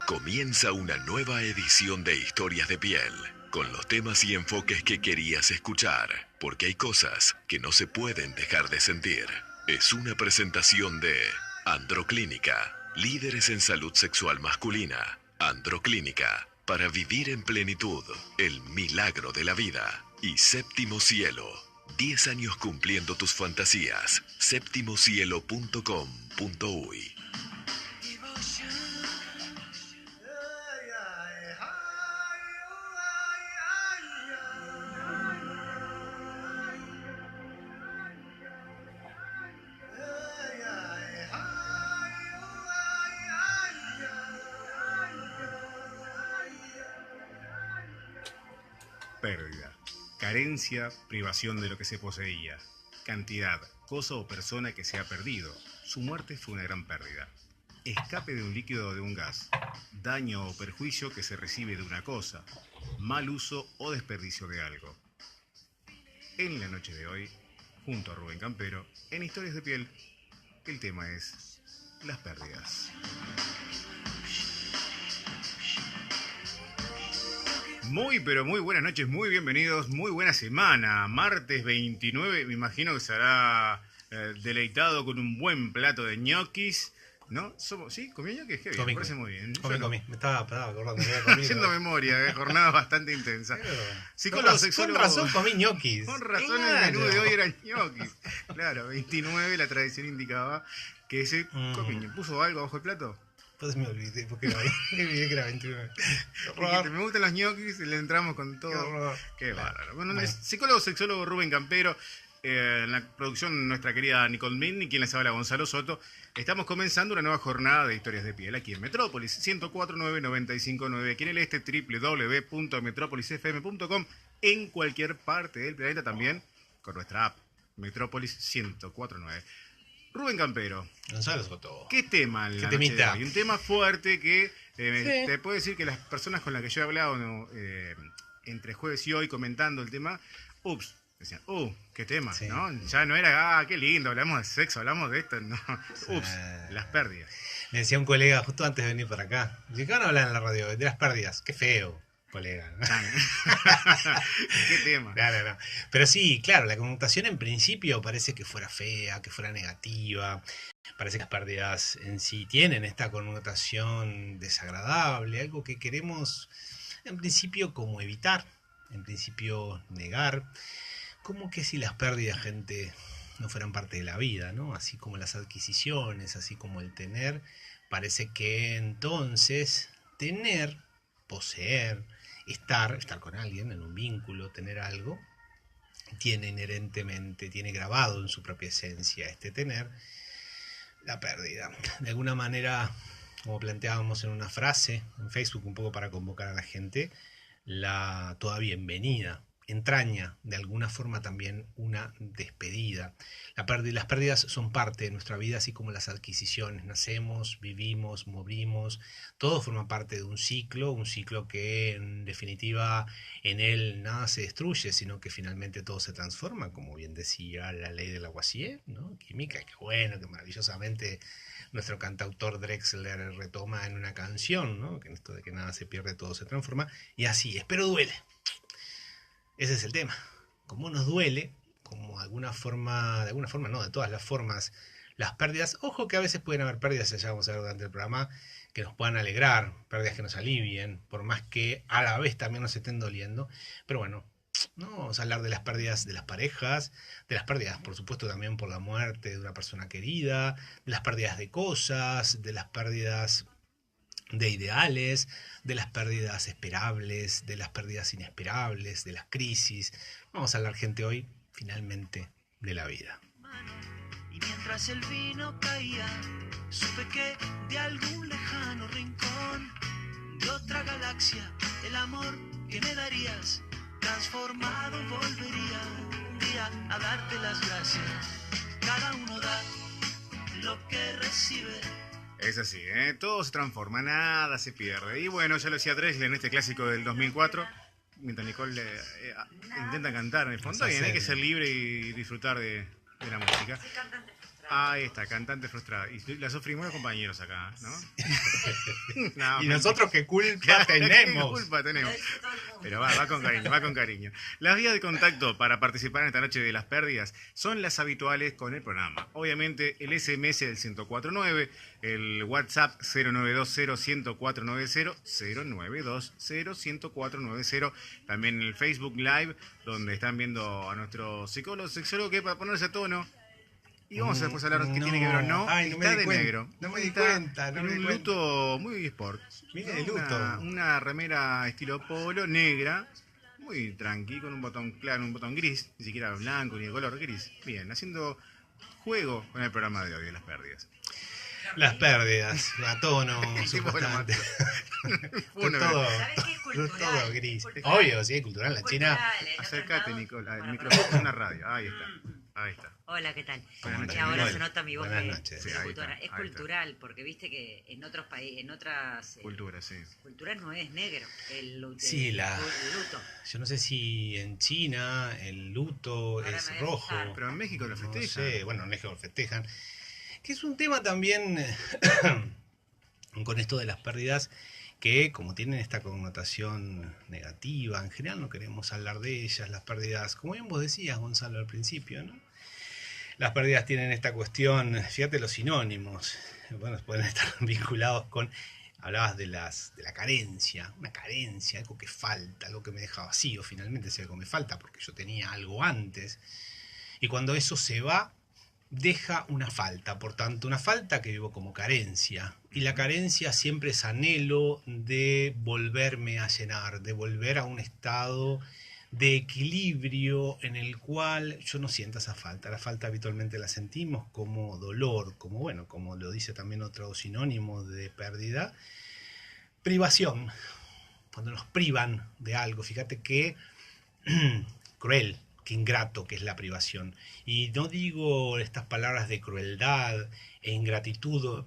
Comienza una nueva edición de Historias de Piel, con los temas y enfoques que querías escuchar, porque hay cosas que no se pueden dejar de sentir. Es una presentación de Androclínica, líderes en salud sexual masculina. Androclínica, para vivir en plenitud, el milagro de la vida. Y Séptimo Cielo, 10 años cumpliendo tus fantasías. septimocielo.com.uy. Pérdida, carencia, privación de lo que se poseía, cantidad, cosa o persona que se ha perdido. Su muerte fue una gran pérdida. Escape de un líquido o de un gas, daño o perjuicio que se recibe de una cosa, mal uso o desperdicio de algo. En la noche de hoy, junto a Rubén Campero, en Historias de Piel, el tema es las pérdidas. Muy, pero muy buenas noches, muy bienvenidos, muy buena semana. Martes 29, me imagino que se hará deleitado con un buen plato de ñoquis, ¿no? ¿Sí? ¿Comió ñoquis? Qué bien, me parece muy bien. Comí. Me estaba acordando. Haciendo memoria, jornada bastante intensa. Psicólogo, sexólogo. Con razón comí ñoquis. Con razón el menú de hoy era ñoquis. Claro, 29, la tradición indicaba que ese comió. ¿Puso algo bajo el plato? Pues me olvidé, porque me olvidé que era 29. Me gustan los ñoquis y le entramos con todo. Qué bárbaro. Bueno, psicólogo, sexólogo Rubén Campero, en la producción nuestra querida Nicole Midney, quien les habla Gonzalo Soto. Estamos comenzando una nueva jornada de Historias de Piel aquí en Metrópolis, 104.995.9, aquí en el este, www.metropolisfm.com, en cualquier parte del planeta también, con nuestra app, Metrópolis 104.9. Rubén Campero. Gonzalo Soto. ¿Qué tema la noche de hoy? Un tema fuerte que te puedo decir que las personas con las que yo he hablado entre jueves y hoy comentando el tema, decían, qué tema, sí. ¿No? Ya no era, qué lindo, hablamos de sexo, hablamos de esto, no. Las pérdidas. Me decía un colega justo antes de venir para acá, ¿de qué van a hablar en la radio? De las pérdidas, qué feo. Colega, ¿no? ¿Qué tema? No. Pero sí, claro, la connotación en principio parece que fuera fea, que fuera negativa. Parece que las pérdidas en sí tienen esta connotación desagradable, algo que queremos en principio como evitar, en principio negar, como que si las pérdidas, gente, no fueran parte de la vida, ¿no? Así como las adquisiciones, así como el tener, parece que entonces tener, poseer, estar con alguien en un vínculo, tener algo, tiene inherentemente, tiene grabado en su propia esencia este tener, la pérdida. De alguna manera, como planteábamos en una frase en Facebook, un poco para convocar a la gente, la toda bienvenida entraña de alguna forma también una despedida. Las pérdidas son parte de nuestra vida, así como las adquisiciones. Nacemos, vivimos, morimos, todo forma parte de un ciclo que en definitiva en él nada se destruye, sino que finalmente todo se transforma, como bien decía la ley de Lavoisier, ¿no? Química, que bueno, que maravillosamente nuestro cantautor Drexler retoma en una canción, ¿no? Que en esto de que nada se pierde, todo se transforma, y así es, pero duele. Ese es el tema. Como nos duele, como de alguna forma no, de todas las formas, las pérdidas, ojo que a veces pueden haber pérdidas, ya vamos a ver durante el programa, que nos puedan alegrar, pérdidas que nos alivien, por más que a la vez también nos estén doliendo, pero bueno, no vamos a hablar de las pérdidas de las parejas, de las pérdidas, por supuesto, también por la muerte de una persona querida, de las pérdidas de cosas, de las pérdidas de ideales, de las pérdidas esperables, de las pérdidas inesperables, de las crisis. Vamos a hablar, gente, hoy, finalmente, de la vida. Y mientras el vino caía, supe que de algún lejano rincón de otra galaxia, el amor que me darías, transformado volvería un día a darte las gracias. Cada uno da lo que recibe. Es así, ¿eh? Todo se transforma, nada se pierde. Y bueno, ya lo decía Drexler en este clásico del 2004, mientras Nicole intenta cantar en el fondo. Bien, hay que ser libre y disfrutar de la música. Soy cantante frustrada. Ahí está, cantante frustrada. Y la sufrimos los compañeros acá, ¿no? No, Y nosotros qué culpa ¿qué tenemos. culpa Lo tenemos? dice todo el mundo. Pero va con cariño, va con cariño. Las vías de contacto para participar en esta noche de las pérdidas son las habituales con el programa. Obviamente el SMS del 1049, el WhatsApp 0920-1049, 0920-1049, también el Facebook Live, donde están viendo a nuestro psicólogo, sexólogo, que para ponerse a tono. Y vamos a después hablar qué tiene que ver o no. Ay, no me Está di de cuenta. negro. No me di Está cuenta, no en me di un cuenta. luto muy sport. Viene de Una- luto. Una remera estilo polo, negra, muy tranqui, con un botón claro, un botón gris, ni siquiera blanco ni de color gris. Bien, haciendo juego con el programa de hoy de las pérdidas. Las pérdidas, a tono, Tipo, supuestamente. Fue Bueno, todo, ¿Sabés qué es fue cultural? todo gris. Cultural. Obvio, sí, cultural. La China. Cultural, en otros acércate, lados- Nicole, al Bueno, micrófono, perdón. es una radio. Ahí está, ahí está. Hola, ¿qué tal? Buenas noches, Y ahora Nicole. se nota mi voz Buenas de noches. Sí, de ahí locutora. está, Es ahí está. cultural, porque viste que en otros países, en otras Cultura, sí. culturas no es negro Sí, el la- luto. Yo no sé si en China el luto Ahora es me voy a rojo. fijar. Pero en México lo No festejan. sé, bueno, en México lo festejan. Que es un tema también con esto de las pérdidas que como tienen esta connotación negativa, en general no queremos hablar de ellas, las pérdidas, como bien vos decías, Gonzalo, al principio, ¿no? Las pérdidas tienen esta cuestión, fíjate los sinónimos, bueno, pueden estar vinculados con, hablabas de la carencia, una carencia, algo que falta, algo que me deja vacío, finalmente si algo me falta, porque yo tenía algo antes, y cuando eso se va, deja una falta, por tanto, una falta que vivo como carencia. Y la carencia siempre es anhelo de volverme a llenar, de volver a un estado de equilibrio en el cual yo no sienta esa falta. La falta habitualmente la sentimos como dolor, como bueno, como lo dice también otro sinónimo de pérdida, privación. Cuando nos privan de algo, fíjate qué cruel, qué ingrato que es la privación. Y no digo estas palabras de crueldad e ingratitud,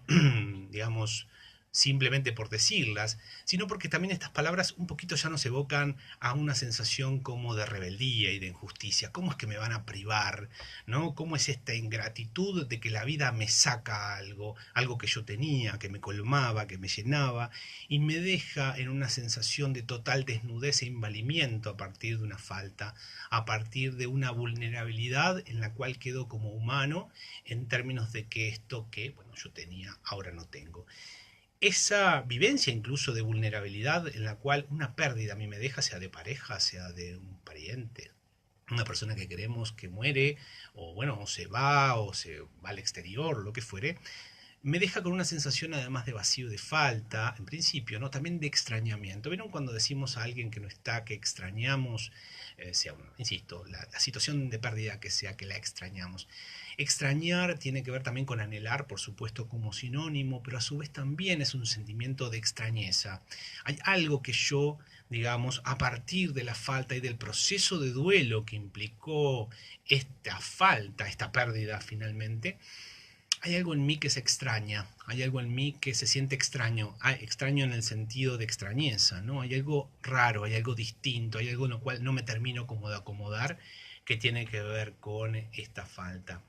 digamos, simplemente por decirlas, sino porque también estas palabras un poquito ya nos evocan a una sensación como de rebeldía y de injusticia. ¿Cómo es que me van a privar? ¿No? ¿Cómo es esta ingratitud de que la vida me saca algo, algo que yo tenía, que me colmaba, que me llenaba, y me deja en una sensación de total desnudez e invalimiento a partir de una falta, a partir de una vulnerabilidad en la cual quedo como humano en términos de que esto que, bueno, yo tenía, ahora no tengo. Esa vivencia incluso de vulnerabilidad en la cual una pérdida a mí me deja, sea de pareja, sea de un pariente, una persona que queremos que muere, o bueno, o se va al exterior, lo que fuere, me deja con una sensación además de vacío, de falta, en principio, ¿no? También de extrañamiento. ¿Vieron cuando decimos a alguien que no está, que extrañamos, sea, insisto, la situación de pérdida que sea, que la extrañamos? Extrañar tiene que ver también con anhelar, por supuesto, como sinónimo, pero a su vez también es un sentimiento de extrañeza. Hay algo que yo, digamos, a partir de la falta y del proceso de duelo que implicó esta falta, esta pérdida finalmente, hay algo en mí que se extraña, hay algo en mí que se siente extraño, extraño en el sentido de extrañeza, ¿no? Hay algo raro, hay algo distinto, hay algo en lo cual no me termino como de acomodar, que tiene que ver con esta falta.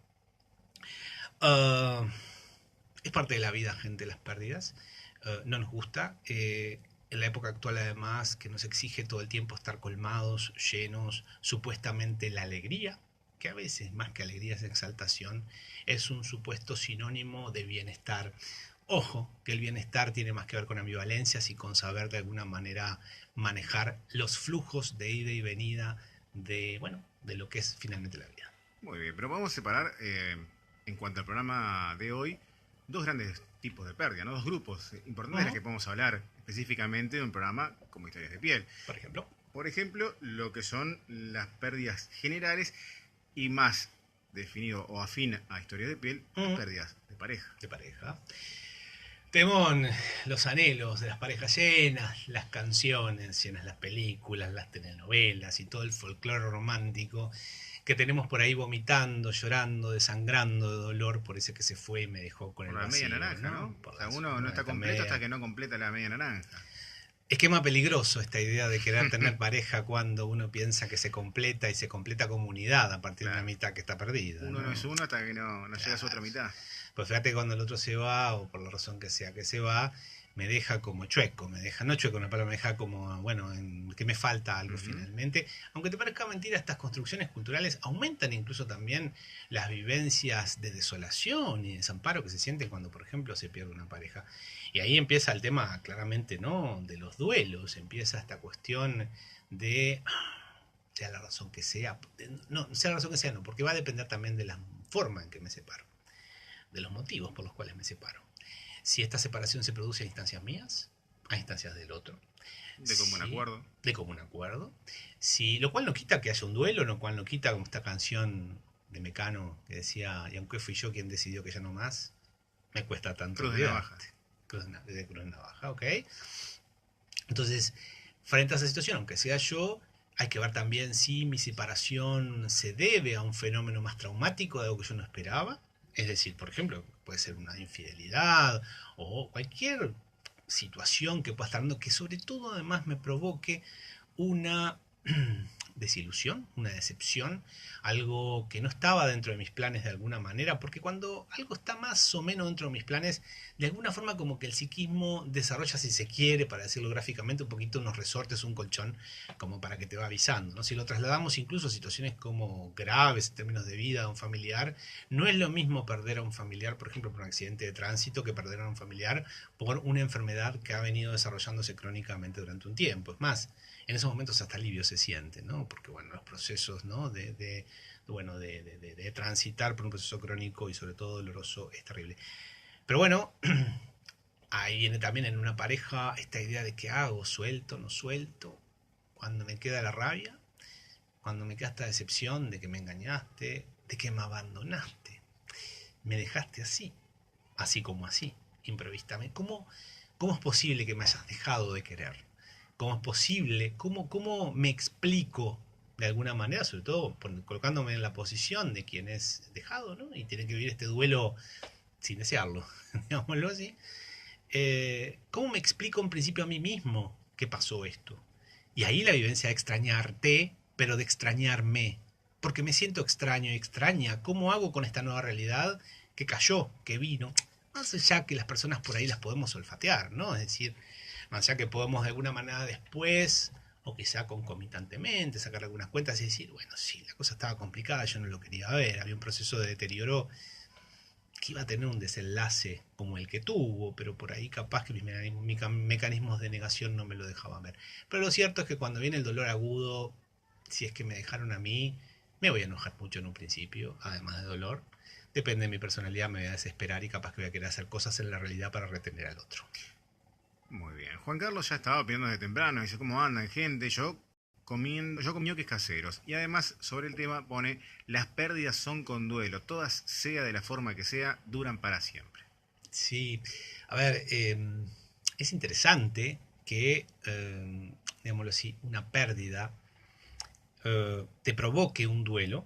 Es parte de la vida, gente, las pérdidas. No nos gusta. En la época actual, además, que nos exige todo el tiempo estar colmados, llenos, supuestamente la alegría, que a veces más que alegría es exaltación, es un supuesto sinónimo de bienestar. Ojo, que el bienestar tiene más que ver con ambivalencias y con saber de alguna manera manejar los flujos de ida y venida de, bueno, de lo que es finalmente la vida. Muy bien, pero vamos a separar, en cuanto al programa de hoy, dos grandes tipos de pérdida, ¿no? Dos grupos importantes de los que podemos hablar específicamente en un programa como Historias de Piel. Por ejemplo, Por ejemplo, lo que son las pérdidas generales y más definido o afín a Historias de Piel, las pérdidas de pareja. de pareja. Temón, los anhelos de las parejas llenas, las canciones, llenas las películas, las telenovelas y todo el folclore romántico que tenemos por ahí vomitando, llorando, desangrando de dolor por ese que se fue y me dejó con Por el la vacío, media naranja, ¿no? Por O sea, la- uno no está esta completo media. hasta que no completa la media naranja. Esquema peligroso esta idea de querer tener pareja cuando uno piensa que se completa y se completa como unidad a partir de Claro. una mitad que está perdida. Uno no es uno hasta que no llega a su otra mitad. Pues fíjate que cuando el otro se va, o por la razón que sea que se va, me deja como chueco, me deja, no chueco, una palabra, me deja como, bueno, que me falta algo Ujú. finalmente. Aunque te parezca mentira, estas construcciones culturales aumentan incluso también las vivencias de desolación y desamparo que se sienten cuando, por ejemplo, se pierde una pareja. Y ahí empieza el tema, claramente, ¿no? De los duelos, empieza esta cuestión de, sea la razón que sea, no, sea la razón que sea, no, porque va a depender también de la forma en que me separo, de los motivos por los cuales me separo. Si esta separación se produce a instancias mías, a instancias del otro. De común Sí, acuerdo. de común acuerdo. Si, lo cual no quita que haya un duelo, lo cual no quita como esta canción de Mecano que decía, y aunque fui yo quien decidió que ya no más, me cuesta tanto. Cruz de olvidarte". navaja. De Cruz de Navaja, ¿ok? Entonces, frente a esa situación, aunque sea yo, hay que ver también si mi separación se debe a un fenómeno más traumático, de algo que yo no esperaba. Es decir, por ejemplo, puede ser una infidelidad o cualquier situación que pueda estar dando que sobre todo además me provoque una desilusión, una decepción, algo que no estaba dentro de mis planes de alguna manera, porque cuando algo está más o menos dentro de mis planes, de alguna forma como que el psiquismo desarrolla, si se quiere, para decirlo gráficamente, un poquito unos resortes, un colchón, como para que te va avisando, ¿no? Si lo trasladamos incluso a situaciones como graves en términos de vida de un familiar, no es lo mismo perder a un familiar, por ejemplo, por un accidente de tránsito, que perder a un familiar por una enfermedad que ha venido desarrollándose crónicamente durante un tiempo. Es más, en esos momentos hasta alivio se siente, ¿no? Porque, bueno, los procesos, ¿no? de transitar por un proceso crónico y sobre todo doloroso es terrible. Pero bueno, ahí viene también en una pareja esta idea de qué hago, suelto, no suelto, cuando me queda la rabia, cuando me queda esta decepción de que me engañaste, de que me abandonaste, me dejaste así, así como así, imprevistamente. ¿Cómo es posible que me hayas dejado de querer? ¿Cómo es posible? ¿Cómo me explico de alguna manera, sobre todo colocándome en la posición de quien es dejado, ¿no? Y tiene que vivir este duelo sin desearlo, digámoslo así. ¿Cómo me explico en principio a mí mismo que pasó esto? Y ahí la vivencia de extrañarte, pero de extrañarme, porque me siento extraño y extraña. ¿Cómo hago con esta nueva realidad que cayó, que vino? Más allá que las personas por ahí las podemos olfatear, ¿no? Es decir, más allá que podemos de alguna manera después, o quizá concomitantemente, sacar algunas cuentas y decir, bueno, sí, la cosa estaba complicada, yo no lo quería ver, había un proceso de deterioro que iba a tener un desenlace como el que tuvo, pero por ahí capaz que mis mecanismos de negación no me lo dejaban ver. Pero lo cierto es que cuando viene el dolor agudo, si es que me dejaron a mí, me voy a enojar mucho en un principio, además de dolor. Depende de mi personalidad, me voy a desesperar y capaz que voy a querer hacer cosas en la realidad para retener al otro. Muy bien. Juan Carlos ya estaba pidiendo desde temprano. Dice, ¿cómo andan, gente? Yo comió caseros. Y además, sobre el tema, pone, las pérdidas son con duelo. Todas, sea de la forma que sea, duran para siempre. Sí, a ver, es interesante que, digámoslo así, una pérdida te provoque un duelo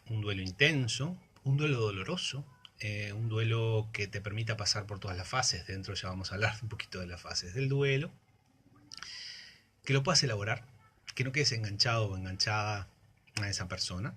intenso, un duelo doloroso, un duelo que te permita pasar por todas las fases. Dentro ya vamos a hablar un poquito de las fases del duelo, que lo puedas elaborar, que no quedes enganchado o enganchada a esa persona,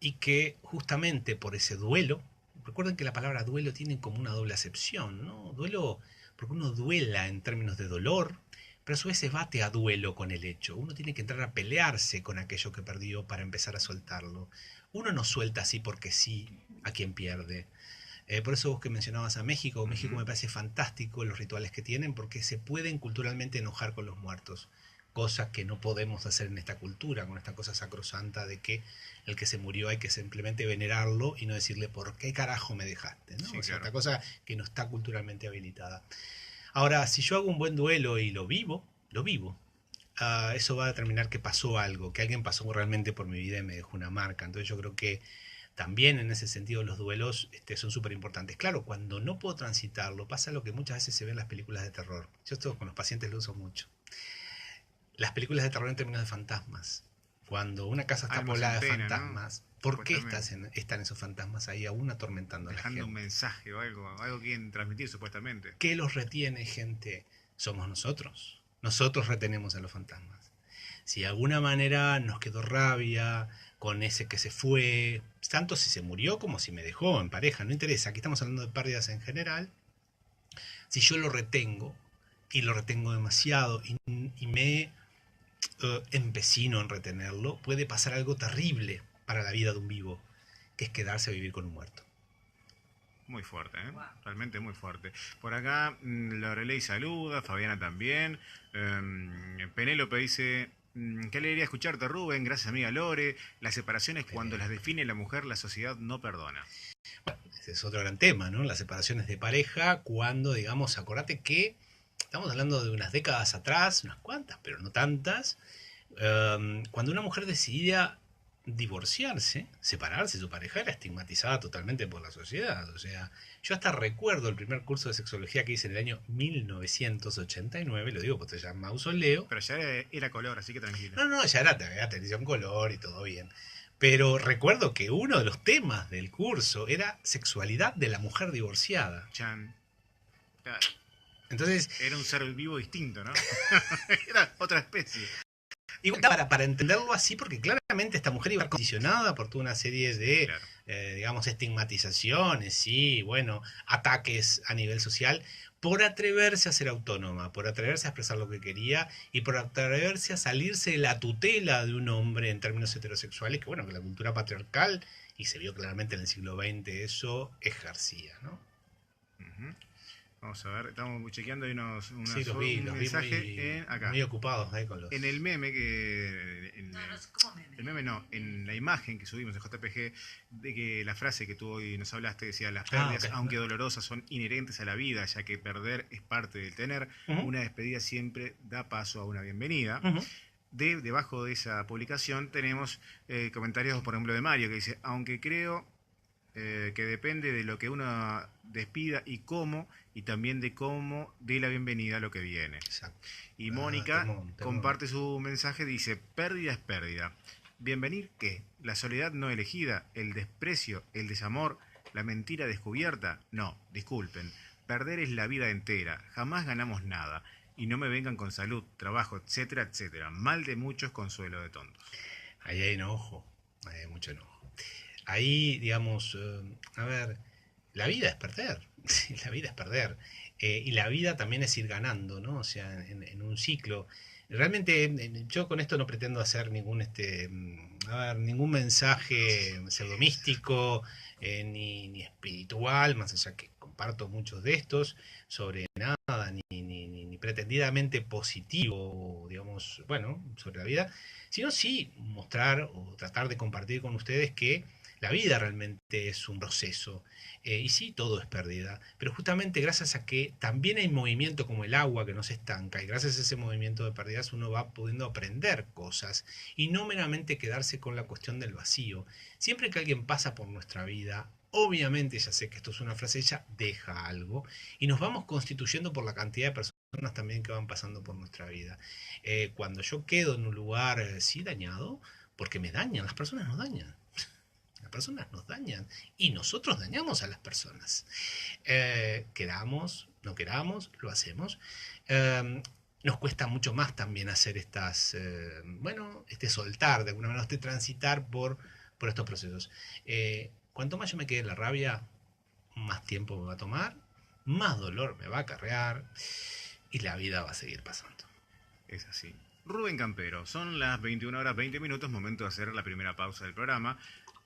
y que justamente por ese duelo, recuerden que la palabra duelo tiene como una doble acepción, ¿no? Duelo, porque uno duela en términos de dolor, pero a su vez se bate a duelo con el hecho. Uno tiene que entrar a pelearse con aquello que perdió para empezar a soltarlo. Uno no suelta así porque sí a quien pierde. Por eso vos que mencionabas a México, México me parece fantástico los rituales que tienen porque se pueden culturalmente enojar con los muertos, cosa que no podemos hacer en esta cultura, con esta cosa sacrosanta de que el que se murió hay que simplemente venerarlo y no decirle por qué carajo me dejaste, ¿no? Sí, O sea, claro. esta cosa que no está culturalmente habilitada. Ahora, si yo hago un buen duelo y lo vivo, eso va a determinar que pasó algo, que alguien pasó realmente por mi vida y me dejó una marca. Entonces yo creo que también en ese sentido los duelos son súper importantes. Claro, cuando no puedo transitarlo, pasa lo que muchas veces se ve en las películas de terror. Yo esto con los pacientes lo uso mucho. Las películas de terror en términos de fantasmas. Cuando una casa está Almas poblada en de pena, ¿no? fantasmas, ¿por qué Supuestamente. están esos fantasmas ahí aún atormentando a la Dejando un gente? mensaje o algo que quieren transmitir supuestamente. ¿Qué los retiene, gente? Somos nosotros. Nosotros retenemos a los fantasmas. Si de alguna manera nos quedó rabia con ese que se fue, tanto si se murió como si me dejó en pareja, no interesa, aquí estamos hablando de pérdidas en general, si yo lo retengo y lo retengo demasiado y me empecino en retenerlo, puede pasar algo terrible para la vida de un vivo, que es quedarse a vivir con un muerto. Muy fuerte, ¿eh? Wow. Realmente muy fuerte. Por acá, Lorelei saluda, Fabiana también. Penélope dice, qué alegría escucharte, Rubén. Gracias, amiga Lore. Las separaciones, cuando las define la mujer, la sociedad no perdona. Ese es otro gran tema, ¿no? Las separaciones de pareja, cuando, digamos, acordate que estamos hablando de unas décadas atrás, unas cuantas, pero no tantas, cuando una mujer decidía divorciarse, separarse de su pareja, era estigmatizada totalmente por la sociedad. O sea, yo hasta recuerdo el primer curso de sexología que hice en el año 1989, lo digo porque ya mausoleo. Pero ya era color, así que tranquilo. No, ya era televisión color y todo bien. Pero recuerdo que uno de los temas del curso era sexualidad de la mujer divorciada. Chan. Claro, Entonces, era un ser vivo distinto, ¿no? Era otra especie. igual para entenderlo así, porque claramente esta mujer iba condicionada por toda una serie de, Claro. digamos, estigmatizaciones y, bueno, ataques a nivel social, por atreverse a ser autónoma, por atreverse a expresar lo que quería y por atreverse a salirse de la tutela de un hombre en términos heterosexuales, que, bueno, que la cultura patriarcal, y se vio claramente en el siglo XX eso, ejercía, ¿no? Ujú. Vamos a ver, estamos chequeando ahí Sí, los vi un mensaje muy, acá. muy ocupados ahí con los... En el meme que... No, no sé cómo me. El meme no, en la imagen que subimos en JPG, de que la frase que tú hoy nos hablaste decía, las pérdidas, ok. aunque dolorosas, son inherentes a la vida, ya que perder es parte del tener. Ujú. Una despedida siempre da paso a una bienvenida. Ujú. Debajo de esa publicación tenemos comentarios, por ejemplo, de Mario, que dice, aunque creo que depende de lo que uno despida y cómo, y también de cómo dé la bienvenida a lo que viene. Exacto. Y Ah, Mónica temón. comparte su mensaje, dice, pérdida es pérdida. ¿Bienvenir qué? ¿La soledad no elegida? ¿El desprecio? ¿El desamor? ¿La mentira descubierta? No, disculpen. Perder es la vida entera. Jamás ganamos nada. Y no me vengan con salud, trabajo, etcétera, etcétera. Mal de muchos, consuelo de tontos. Ahí hay enojo, ahí hay mucho enojo. Ahí, digamos, a ver, la vida es perder, sí, la vida es perder. Y la vida también es ir ganando, ¿no? O sea, en un ciclo. Realmente yo con esto no pretendo hacer ningún, ningún mensaje pseudomístico ni espiritual, más allá que comparto muchos de estos, sobre nada, ni pretendidamente positivo, digamos, bueno, sobre la vida, sino sí mostrar o tratar de compartir con ustedes que la vida realmente es un proceso. Y sí, todo es pérdida, pero justamente gracias a que también hay movimiento como el agua que no se estanca, y gracias a ese movimiento de pérdidas uno va pudiendo aprender cosas y no meramente quedarse con la cuestión del vacío. Siempre que alguien pasa por nuestra vida, obviamente, ya sé que esto es una frase hecha, deja algo, y nos vamos constituyendo por la cantidad de personas también que van pasando por nuestra vida. Cuando yo quedo en un lugar, sí, dañado, porque me dañan, las personas nos dañan. Las personas nos dañan y nosotros dañamos a las personas. Queramos, no queramos, lo hacemos. Nos cuesta mucho más también hacer estas, soltar, de alguna manera, transitar por estos procesos. Cuanto más yo me quede en la rabia, más tiempo me va a tomar, más dolor me va a acarrear y la vida va a seguir pasando. Es así. Rubén Campero, son las 21 horas 20 minutos, momento de hacer la primera pausa del programa.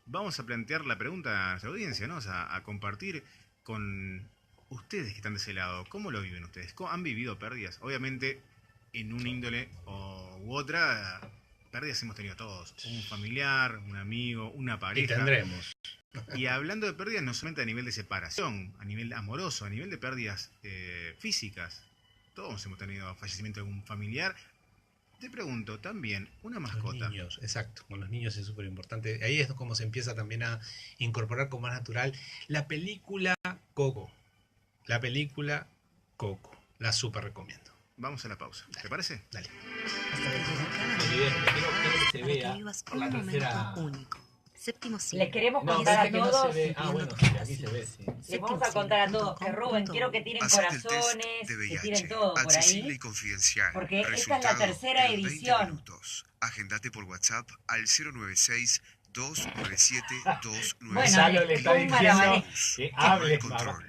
Vamos a plantear la pregunta a nuestra audiencia, ¿no? O sea, a compartir con ustedes que están de ese lado. ¿Cómo lo viven ustedes? ¿Han vivido pérdidas? Obviamente, en un índole u otra, pérdidas hemos tenido todos. Un familiar, un amigo, una Y pareja. tendremos. Y hablando de pérdidas, no solamente a nivel de separación, a nivel amoroso, a nivel de pérdidas físicas. Todos hemos tenido fallecimiento de algún familiar. Te pregunto, también, una mascota. Los niños, exacto, con los niños es súper importante. Ahí es como se empieza también a incorporar como más natural la película Coco. La película Coco. La súper recomiendo. Vamos a la pausa. Dale. ¿Te parece? Dale. Hasta evidente. Quiero que se Para que vea vivas por la un tercera. momento único. Séptimo cielo. Les queremos No, contar a parece que no todos. se ve. Ah, bueno, sí, aquí se ve, sí. Les vamos a contar a todos que Rubén, quiero que tiren Hacete el test corazones, de que VIH, tiren todo por accesible y ahí. confidencial. Porque esta es la Resultado tercera en 20 edición. minutos. Agendate por WhatsApp al 096-297-297. Bueno, Gonzalo le está un diciendo malabarista. que hable,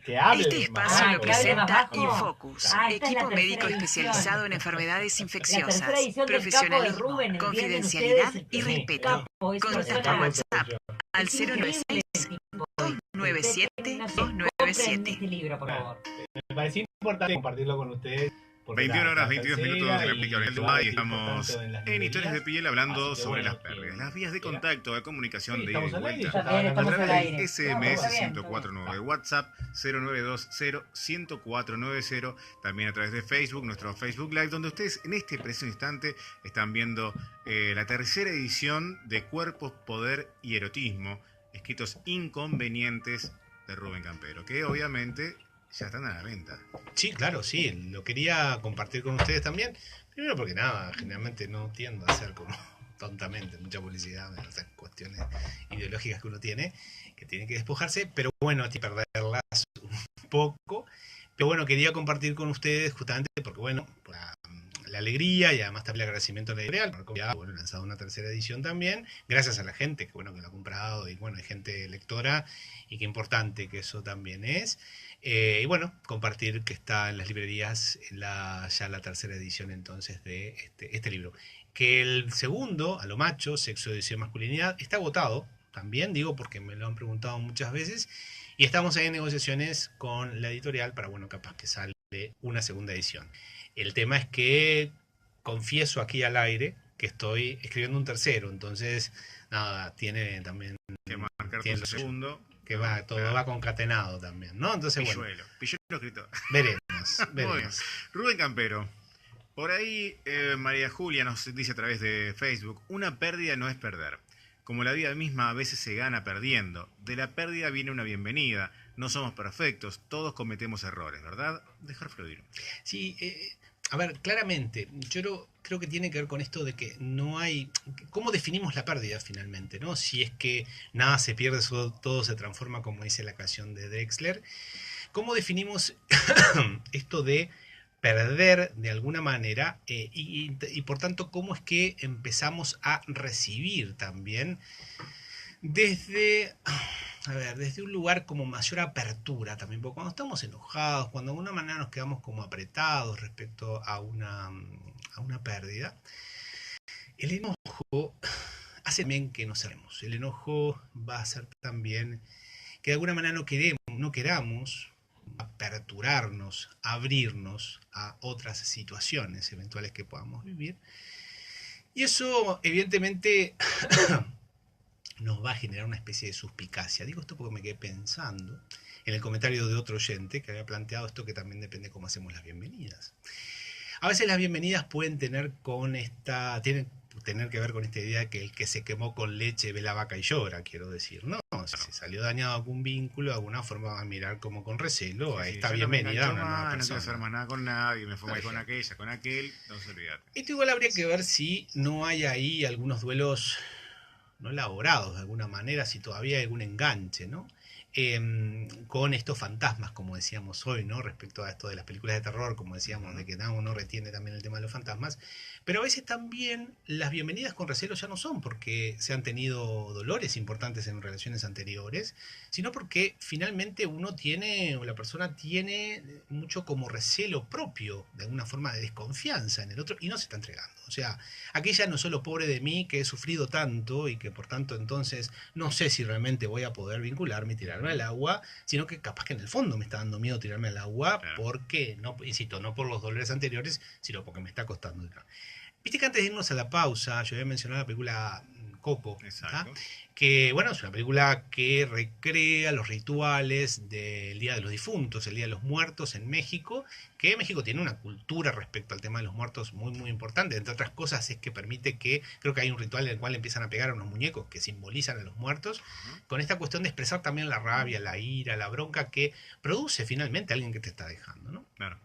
que hable. Este espacio Ah, lo que hable presenta más bajo. Infocus, Ah, esta es la equipo tercera médico edición. especializado en enfermedades La infecciosas, tercera edición del capo de profesionalismo, Rubén, entienden confidencialidad ustedes, y el respeto. capo es una Contacta persona- WhatsApp al es increíble el 096 tipo. 297 Compren 297. este libro, por favor. Me pareció importante compartirlo con ustedes. porque 21 horas, la 22 tercera minutos, y réplica Gabriel va a Dumay, y ser estamos importante las en Historias de librerías. Piel hablando Así que sobre bueno, las pérdidas. Las vías de quien- contacto, de comunicación Sí, de ida y estamos al aire, vuelta. ya También A estamos través al del aire. SMS Está bien, 1049, WhatsApp 092-0-1049, también a través de Facebook, nuestro Facebook Live, donde ustedes en este preciso instante están viendo la tercera edición de Cuerpos, Poder y Erotismo, escritos inconvenientes de Rubén Campero, que obviamente ya están a la venta. Sí, claro, sí, lo quería compartir con ustedes también. Primero porque nada, generalmente no tiendo a hacer como tontamente mucha publicidad, esas cuestiones ideológicas que uno tiene, que tiene que despojarse, pero bueno, hay que perderlas un poco. Pero bueno, quería compartir con ustedes justamente porque bueno, por la alegría y además también el agradecimiento a la editorial, porque ya bueno, lanzado una tercera edición también, gracias a la gente que bueno que lo ha comprado y bueno, hay gente lectora y qué importante que eso también es. Y bueno, compartir que está en las librerías ya la tercera edición entonces de este libro. Que el segundo, A lo macho, sexo, deseo y masculinidad, está agotado, también digo porque me lo han preguntado muchas veces, y estamos ahí en negociaciones con la editorial para, bueno, capaz que sale una segunda edición. El tema es que confieso aquí al aire que estoy escribiendo un tercero, entonces, nada, tiene también Que marcar Tiene tu lo suyo. segundo. que va, todo va concatenado también, ¿no? Entonces, bueno, Pilluelo escritor. veremos, Muy bien. veremos. Rubén Campero. Por ahí María Julia nos dice a través de Facebook, una pérdida no es perder. Como la vida misma a veces se gana perdiendo. De la pérdida viene una bienvenida. No somos perfectos, todos cometemos errores, ¿verdad? Dejar fluir. Sí, a ver, claramente, creo que tiene que ver con esto de que no hay... ¿Cómo definimos la pérdida finalmente? ¿No? Si es que nada se pierde, todo se transforma, como dice la canción de Drexler. ¿Cómo definimos esto de perder de alguna manera y por tanto cómo es que empezamos a recibir también desde un lugar como mayor apertura también, porque cuando estamos enojados, cuando de alguna manera nos quedamos como apretados respecto a una pérdida, el enojo hace también que nos cerremos. El enojo va a hacer también que de alguna manera no queramos aperturarnos, abrirnos a otras situaciones eventuales que podamos vivir. Y eso evidentemente nos va a generar una especie de suspicacia. Digo esto porque me quedé pensando en el comentario de otro oyente que había planteado esto, que también depende cómo hacemos las bienvenidas. A veces las bienvenidas pueden tener que ver con esta idea que el que se quemó con leche ve la vaca y llora, quiero decir, ¿no? Si se salió dañado algún vínculo, de alguna forma va a mirar como con recelo a esta bienvenida a una nueva No quiero persona. hacer más nada con nadie, me fue mal con aquella, con aquel, entonces olvídate. Esto igual habría que ver si no hay ahí algunos duelos no elaborados de alguna manera, si todavía hay algún enganche, ¿no? Con estos fantasmas, como decíamos hoy, ¿no? Respecto a esto de las películas de terror, como decíamos, de que uno retiene también el tema de los fantasmas, pero a veces también las bienvenidas con recelo ya no son porque se han tenido dolores importantes en relaciones anteriores, sino porque finalmente la persona tiene mucho como recelo propio, de alguna forma de desconfianza en el otro, y no se está entregando. O sea, aquella no solo pobre de mí que he sufrido tanto y que por tanto entonces no sé si realmente voy a poder vincularme y tirarme al agua, sino que capaz que en el fondo me está dando miedo tirarme al agua, claro, porque, no, insisto, no por los dolores anteriores, sino porque me está costando. Viste que antes de irnos a la pausa, yo había mencionado la película Coco, que bueno, es una película que recrea los rituales del Día de los Difuntos, el Día de los Muertos en México, que México tiene una cultura respecto al tema de los muertos muy muy importante, entre otras cosas es que permite que, creo que hay un ritual en el cual empiezan a pegar a unos muñecos que simbolizan a los muertos, con esta cuestión de expresar también la rabia, la ira, la bronca que produce finalmente alguien que te está dejando, ¿no? Claro.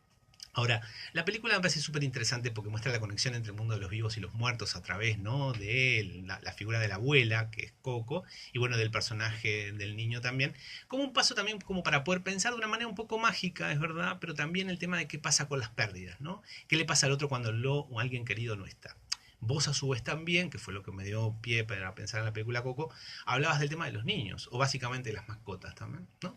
Ahora, la película me parece súper interesante porque muestra la conexión entre el mundo de los vivos y los muertos a través, ¿no?, de la figura de la abuela, que es Coco, y bueno, del personaje del niño también, como un paso también como para poder pensar de una manera un poco mágica, es verdad, pero también el tema de qué pasa con las pérdidas, ¿no? ¿Qué le pasa al otro cuando lo o alguien querido no está? Vos a su vez también, que fue lo que me dio pie para pensar en la película Coco, hablabas del tema de los niños, o básicamente de las mascotas también, ¿no?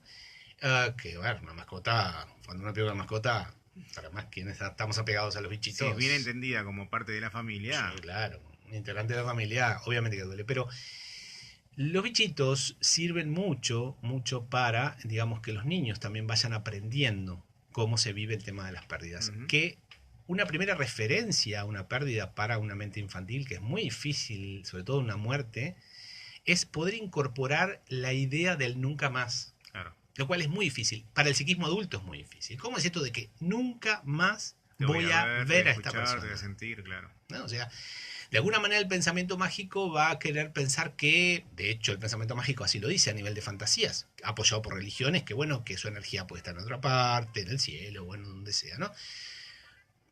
Que, bueno, una mascota, cuando uno pierde una mascota, para más quienes estamos apegados a los Si bichitos. es bien entendida como parte de la familia. Sí, claro, un integrante de la familia, obviamente que duele, pero los bichitos sirven mucho, mucho para, digamos, que los niños también vayan aprendiendo cómo se vive el tema de las pérdidas. Ujú. Que una primera referencia a una pérdida para una mente infantil, que es muy difícil, sobre todo una muerte, es poder incorporar la idea del nunca más. Claro. Lo cual es muy difícil. Para el psiquismo adulto es muy difícil. ¿Cómo es esto de que nunca más Te voy a ver a esta escuchar, te voy persona? a sentir, claro. ¿No? O sea, de alguna manera el pensamiento mágico va a querer pensar que, de hecho el pensamiento mágico así lo dice a nivel de fantasías, apoyado por religiones, que bueno, que su energía puede estar en otra parte, en el cielo, bueno, donde sea, ¿no?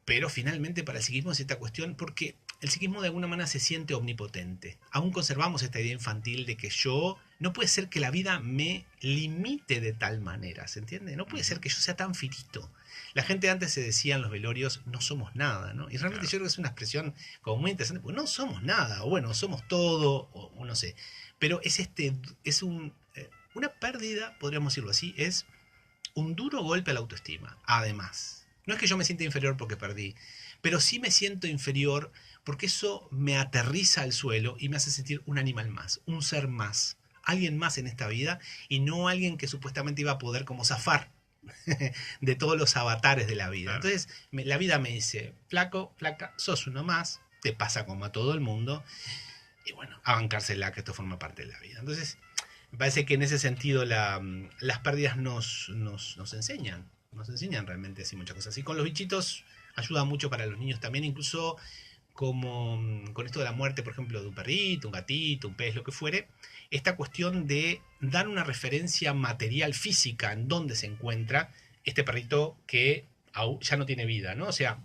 Pero finalmente para el psiquismo es esta cuestión porque el psiquismo de alguna manera se siente omnipotente. Aún conservamos esta idea infantil de que no puede ser que la vida me limite de tal manera, ¿se entiende? No puede ser que yo sea tan finito. La gente antes se decía en los velorios, no somos nada, ¿no? Y realmente yo creo que es una expresión como muy interesante, porque no somos nada, o bueno, somos todo, o no sé. Pero una pérdida, podríamos decirlo así, es un duro golpe a la autoestima, además. No es que yo me sienta inferior porque perdí, pero sí me siento inferior porque eso me aterriza al suelo y me hace sentir un animal más, un ser más, alguien más en esta vida y no alguien que supuestamente iba a poder como zafar de todos los avatares de la vida. Claro. Entonces la vida me dice, flaco, flaca, sos uno más, te pasa como a todo el mundo y bueno, a bancársela que esto forma parte de la vida. Entonces me parece que en ese sentido las pérdidas nos enseñan realmente así muchas cosas. Y con los bichitos ayuda mucho para los niños también, incluso como con esto de la muerte, por ejemplo, de un perrito, un gatito, un pez, lo que fuere, esta cuestión de dar una referencia material física en dónde se encuentra este perrito que ya no tiene vida, ¿no? O sea,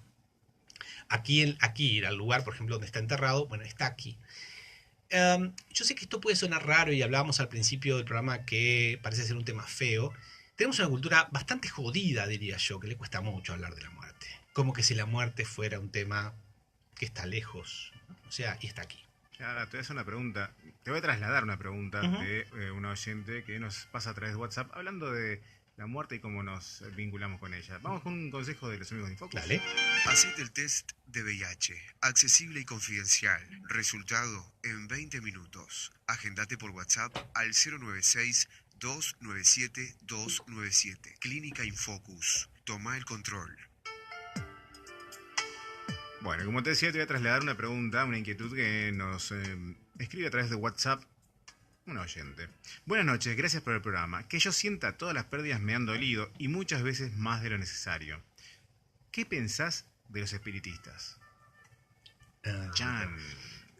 aquí ir al lugar, por ejemplo, donde está enterrado, bueno, está aquí. Yo sé que esto puede sonar raro y hablábamos al principio del programa que parece ser un tema feo. Tenemos una cultura bastante jodida, diría yo, que le cuesta mucho hablar de la muerte. Como que si la muerte fuera un tema que está lejos, ¿no? O sea, y está aquí. Ahora, te voy a hacer una pregunta. Te voy a trasladar una pregunta Ujú. de una oyente que nos pasa a través de WhatsApp hablando de la muerte y cómo nos vinculamos con ella. Vamos con un consejo de los amigos de Infocus. Dale. Hacete el test de VIH, accesible y confidencial. Resultado en 20 minutos. Agendate por WhatsApp al 096-297-297. Clínica Infocus. Toma el control. Bueno, como te decía, te voy a trasladar una pregunta, una inquietud que nos escribe a través de WhatsApp un oyente. Buenas noches, gracias por el programa. Que yo sienta todas las pérdidas me han dolido y muchas veces más de lo necesario. ¿Qué pensás de los espiritistas? Chan.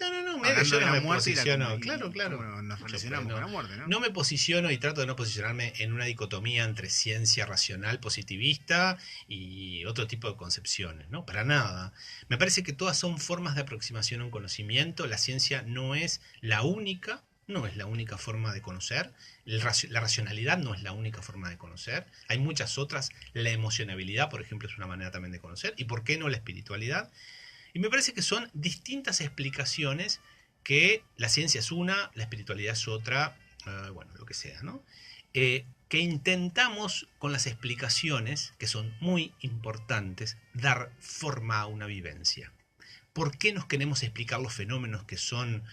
No, mira que Hablando yo de no la me muerte y posiciono. y Claro. cómo nos relacionamos con la muerte, ¿no? No me posiciono y trato de no posicionarme en una dicotomía entre ciencia racional positivista y otro tipo de concepciones, ¿no? Para nada. Me parece que todas son formas de aproximación a un conocimiento. La ciencia no es la única forma de conocer. La racionalidad no es la única forma de conocer. Hay muchas otras. La emocionabilidad, por ejemplo, es una manera también de conocer. ¿Y por qué no la espiritualidad? Y me parece que son distintas explicaciones que la ciencia es una, la espiritualidad es otra, bueno, lo que sea, ¿no? Que intentamos con las explicaciones, que son muy importantes, dar forma a una vivencia. ¿Por qué nos queremos explicar los fenómenos que son,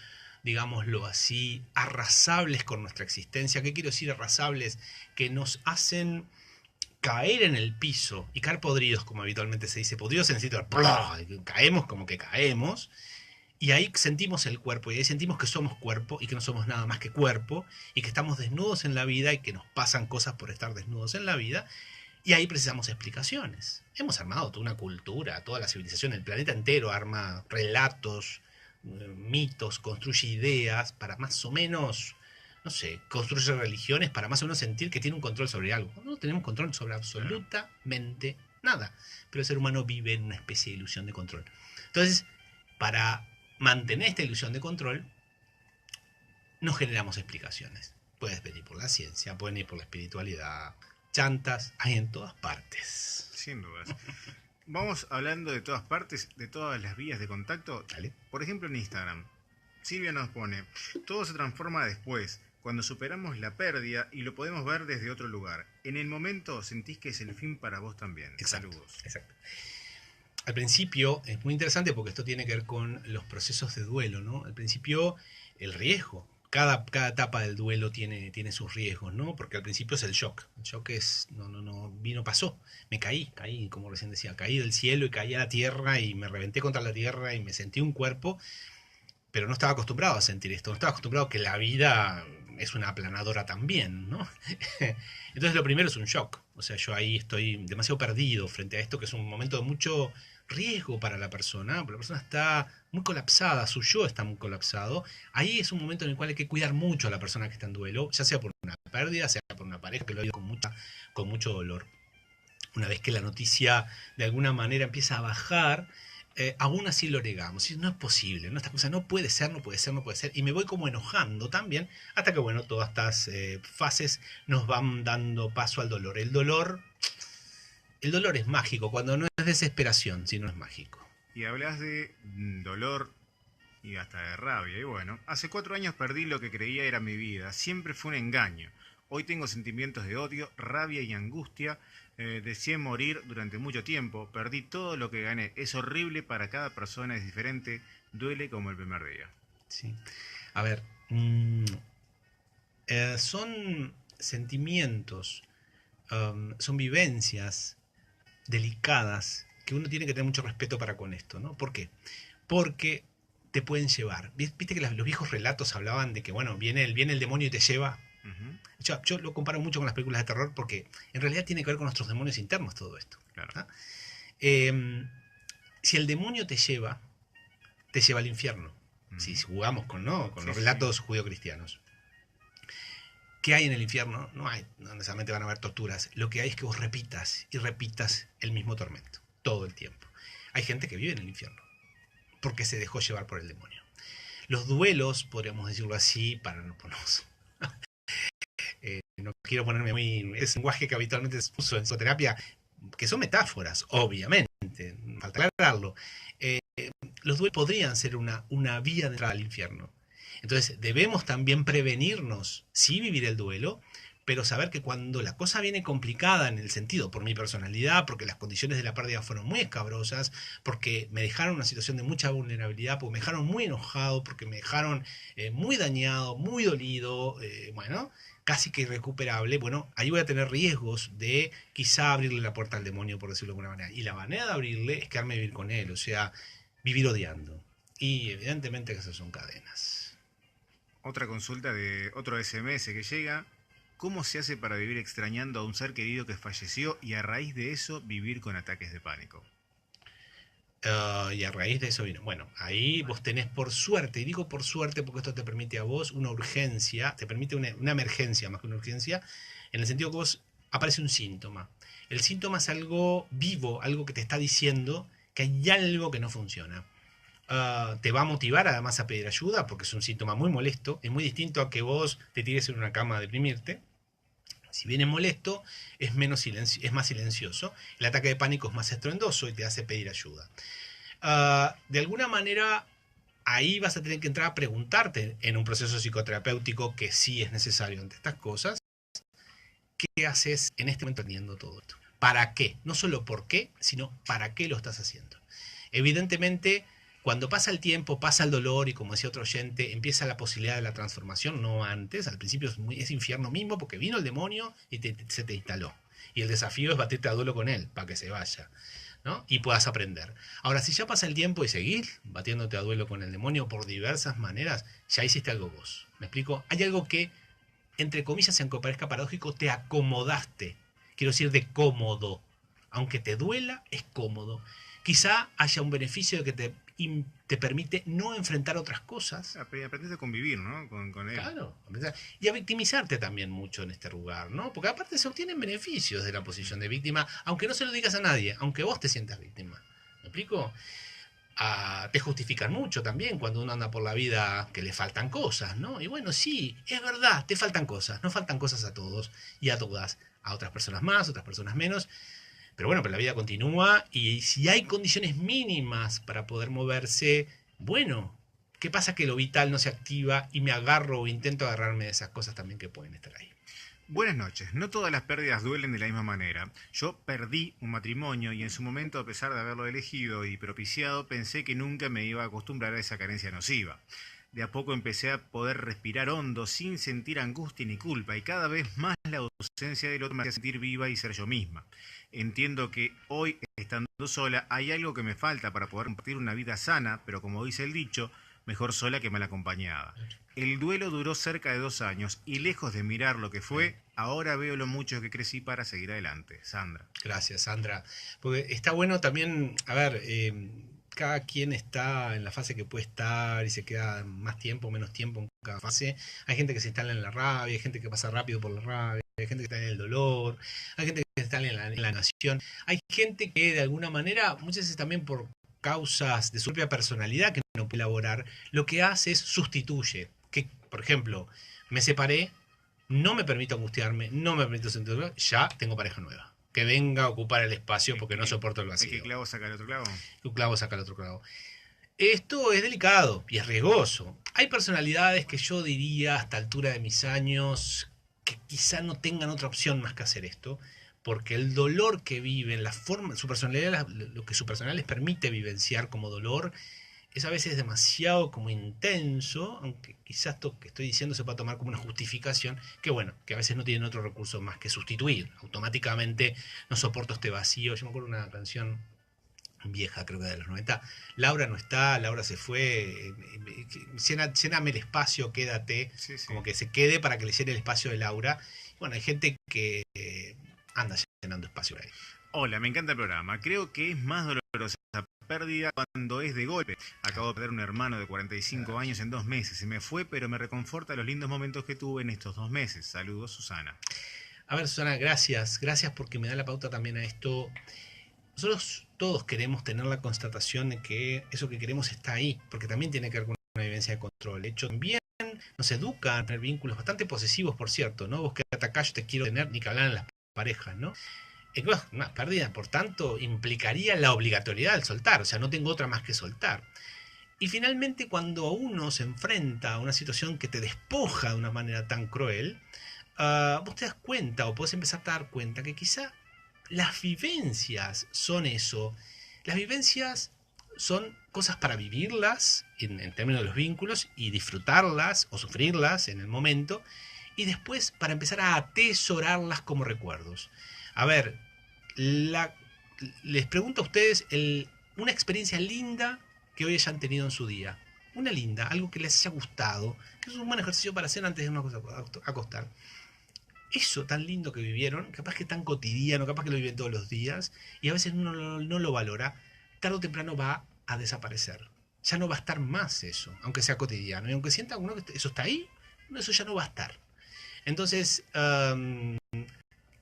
digámoslo así, arrasables con nuestra existencia? ¿Qué quiero decir arrasables? Que nos hacen caer en el piso y caer podridos, como habitualmente se dice, podridos en el sitio de caemos como que caemos, y ahí sentimos el cuerpo, y ahí sentimos que somos cuerpo, y que no somos nada más que cuerpo, y que estamos desnudos en la vida, y que nos pasan cosas por estar desnudos en la vida, y ahí precisamos explicaciones. Hemos armado toda una cultura, toda la civilización, el planeta entero arma relatos, mitos, construye ideas para más o menos, no sé, construye religiones para más o menos sentir que tiene un control sobre algo. No tenemos control sobre absolutamente nada. Pero el ser humano vive en una especie de ilusión de control. Entonces, para mantener esta ilusión de control, no generamos explicaciones. Puedes venir por la ciencia, pueden ir por la espiritualidad. Chantas hay en todas partes. Sin dudas. Vamos hablando de todas partes, de todas las vías de contacto. Dale. Por ejemplo, en Instagram. Silvia nos pone, todo se transforma después, cuando superamos la pérdida y lo podemos ver desde otro lugar. En el momento sentís que es el fin para vos también. Exacto, Saludos. exacto. Al principio es muy interesante porque esto tiene que ver con los procesos de duelo, ¿no? Al principio el riesgo. Cada etapa del duelo tiene sus riesgos, ¿no? Porque al principio es el shock. El shock es, vino, pasó. Me caí, como recién decía, caí del cielo y caí a la tierra y me reventé contra la tierra y me sentí un cuerpo, pero no estaba acostumbrado a sentir esto. No estaba acostumbrado a que la vida es una aplanadora también, ¿no? Entonces lo primero es un shock. O sea, yo ahí estoy demasiado perdido frente a esto, que es un momento de mucho riesgo para la persona, porque la persona está muy colapsada, su yo está muy colapsado. Ahí es un momento en el cual hay que cuidar mucho a la persona que está en duelo, ya sea por una pérdida, sea por una pareja que lo ha ido con mucho dolor. Una vez que la noticia de alguna manera empieza a bajar, aún así lo negamos. Y no es posible, ¿no? Esta cosa no puede ser, no puede ser, no puede ser. Y me voy como enojando también, hasta que, bueno, todas estas fases nos van dando paso al dolor. El dolor es mágico, cuando no es desesperación, sino es mágico. Y hablas de dolor y hasta de rabia. Y bueno, hace 4 años perdí lo que creía era mi vida. Siempre fue un engaño. Hoy tengo sentimientos de odio, rabia y angustia. Deseé morir durante mucho tiempo. Perdí todo lo que gané. Es horrible, para cada persona es diferente. Duele como el primer día. Sí. A ver, son sentimientos, son vivencias delicadas que uno tiene que tener mucho respeto para con esto, ¿no? ¿Por qué? Porque te pueden llevar. Viste que los viejos relatos hablaban de que, bueno, viene el demonio y te lleva. Uh-huh. Yo lo comparo mucho con las películas de terror porque en realidad tiene que ver con nuestros demonios internos todo esto. Claro. ¿Ah? Si el demonio te lleva al infierno. Uh-huh. Si jugamos con los relatos judeocristianos. ¿Qué hay en el infierno? No necesariamente van a haber torturas. Lo que hay es que vos repitas y repitas el mismo tormento todo el tiempo. Hay gente que vive en el infierno porque se dejó llevar por el demonio. Los duelos, podríamos decirlo así, para no ponernos... no quiero ponerme muy... Es un lenguaje que habitualmente se usa en psicoterapia, que son metáforas, obviamente, falta aclararlo. Los duelos podrían ser una vía de entrada al infierno. Entonces debemos también prevenirnos, sí vivir el duelo, pero saber que cuando la cosa viene complicada en el sentido, por mi personalidad, porque las condiciones de la pérdida fueron muy escabrosas, porque me dejaron en una situación de mucha vulnerabilidad, porque me dejaron muy enojado, porque me dejaron muy dañado, muy dolido, casi que irrecuperable, bueno, ahí voy a tener riesgos de quizá abrirle la puerta al demonio, por decirlo de alguna manera. Y la manera de abrirle es quedarme a vivir con él, o sea, vivir odiando. Y evidentemente que esas son cadenas. Otra consulta de otro SMS que llega. ¿Cómo se hace para vivir extrañando a un ser querido que falleció y a raíz de eso vivir con ataques de pánico? Y a raíz de eso vino. Bueno, ahí vos tenés por suerte, y digo por suerte porque esto te permite a vos una urgencia, te permite una emergencia más que una urgencia, en el sentido que vos aparece un síntoma. El síntoma es algo vivo, algo que te está diciendo que hay algo que no funciona. Te va a motivar además a pedir ayuda porque es un síntoma muy molesto. Es muy distinto a que vos te tires en una cama a deprimirte. Si viene molesto, es más silencioso. El ataque de pánico es más estruendoso y te hace pedir ayuda. De alguna manera, ahí vas a tener que entrar a preguntarte en un proceso psicoterapéutico que sí es necesario ante estas cosas. ¿Qué haces en este momento entendiendo todo esto? ¿Para qué? No solo por qué, sino para qué lo estás haciendo. Evidentemente, cuando pasa el tiempo, pasa el dolor y, como decía otro oyente, empieza la posibilidad de la transformación, no antes. Al principio es infierno mismo porque vino el demonio y se te instaló. Y el desafío es batirte a duelo con él para que se vaya, ¿no? Y puedas aprender. Ahora, si ya pasa el tiempo y seguir batiéndote a duelo con el demonio por diversas maneras, ya hiciste algo vos. ¿Me explico? Hay algo que, entre comillas, aunque parezca paradójico, te acomodaste. Quiero decir de cómodo. Aunque te duela, es cómodo. Quizá haya un beneficio de que te y te permite no enfrentar otras cosas. Aprendes a convivir, ¿no? Con él. Claro, y a victimizarte también mucho en este lugar, ¿no? Porque aparte se obtienen beneficios de la posición de víctima, aunque no se lo digas a nadie, aunque vos te sientas víctima. ¿Me explico? Te justifican mucho también cuando uno anda por la vida que le faltan cosas, ¿no? Y bueno, sí, es verdad, te faltan cosas, nos faltan cosas a todos y a todas, a otras personas más, otras personas menos, pero bueno, pero la vida continúa y si hay condiciones mínimas para poder moverse, bueno, ¿qué pasa que lo vital no se activa y me agarro o intento agarrarme de esas cosas también que pueden estar ahí? Buenas noches. No todas las pérdidas duelen de la misma manera. Yo perdí un matrimonio y en su momento, a pesar de haberlo elegido y propiciado, pensé que nunca me iba a acostumbrar a esa carencia nociva. De a poco empecé a poder respirar hondo sin sentir angustia ni culpa y cada vez más la ausencia del otro me hacía sentir viva y ser yo misma. Entiendo que hoy, estando sola, hay algo que me falta para poder compartir una vida sana, pero como dice el dicho, mejor sola que mal acompañada. El duelo duró cerca de 2 años y lejos de mirar lo que fue, ahora veo lo mucho que crecí para seguir adelante. Sandra. Gracias, Sandra. Porque está bueno también, a ver, cada quien está en la fase que puede estar y se queda más tiempo o menos tiempo en cada fase. Hay gente que se instala en la rabia, hay gente que pasa rápido por la rabia, hay gente que está en el dolor, hay gente que está en la negación. Hay gente que de alguna manera, muchas veces también por causas de su propia personalidad que no puede elaborar, lo que hace es sustituye. Que, por ejemplo, me separé, no me permito angustiarme, no me permito sentir dolor, ya tengo pareja nueva. Que venga a ocupar el espacio porque no soporto el vacío. ¿Que clavo saca el otro clavo? Un clavo saca el otro clavo. Esto es delicado y es riesgoso. Hay personalidades que yo diría a esta altura de mis años que quizá no tengan otra opción más que hacer esto, porque el dolor que viven, la forma, su personalidad, lo que su personalidad les permite vivenciar como dolor, es a veces demasiado como intenso, aunque quizás esto que estoy diciendo se pueda tomar como una justificación, que bueno, que a veces no tienen otro recurso más que sustituir. Automáticamente no soporto este vacío. Yo me acuerdo de una canción vieja, creo que de los 90, Laura no está, Laura se fue, lléname el espacio, quédate, sí. Como que se quede para que le llene el espacio de Laura. Bueno, hay gente que anda llenando espacio ahí. Hola, me encanta el programa. Creo que es más dolorosa esa pérdida cuando es de golpe. Acabo de perder un hermano de 45 años en 2 meses. Se me fue, pero me reconforta los lindos momentos que tuve en estos 2 meses. Saludos, Susana. A ver, Susana, gracias. Gracias porque me da la pauta también a esto. Nosotros todos queremos tener la constatación de que eso que queremos está ahí, porque también tiene que ver con una vivencia de control. De hecho, también nos educa a tener vínculos bastante posesivos, por cierto, ¿no? Vos quedate acá, yo te quiero tener, ni que hablar en las parejas, ¿no? Una pérdida, por tanto, implicaría la obligatoriedad del soltar, o sea, no tengo otra más que soltar. Y finalmente, cuando uno se enfrenta a una situación que te despoja de una manera tan cruel, vos te das cuenta, o podés empezar a dar cuenta, que quizá las vivencias son eso. Las vivencias son cosas para vivirlas, en términos de los vínculos, y disfrutarlas o sufrirlas en el momento, y después para empezar a atesorarlas como recuerdos. A ver, les pregunto a ustedes una experiencia linda que hoy hayan tenido en su día. Una linda, algo que les haya gustado, que es un buen ejercicio para hacer antes de irnos a acostar. Eso tan lindo que vivieron, capaz que tan cotidiano, capaz que lo viven todos los días, y a veces uno no lo valora, tarde o temprano va a desaparecer. Ya no va a estar más eso, aunque sea cotidiano. Y aunque sienta uno que eso está ahí, eso ya no va a estar. Entonces,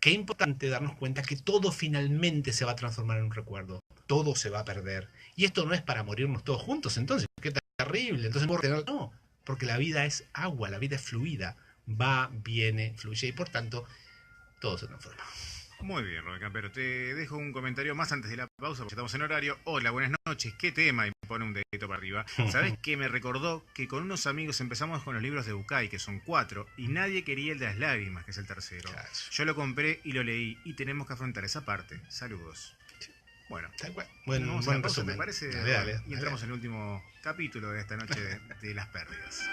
qué importante darnos cuenta que todo finalmente se va a transformar en un recuerdo. Todo se va a perder. Y esto no es para morirnos todos juntos, entonces, qué terrible. Entonces, no, porque la vida es agua, la vida es fluida. Va, viene, fluye y por tanto, todo se transforma. Muy bien, Rubén Campero. Te dejo un comentario más antes de la pausa porque estamos en horario. Hola, buenas noches. ¿Qué tema? Y pone un dedito para arriba. ¿Sabes qué? Me recordó que con unos amigos empezamos con los libros de Bucay, que son 4, y nadie quería el de las lágrimas, que es el tercero. Claro. Yo lo compré y lo leí y tenemos que afrontar esa parte. Saludos. Bueno, buen resumen, ¿te parece? Dale, y entramos en el último capítulo de esta noche de las pérdidas.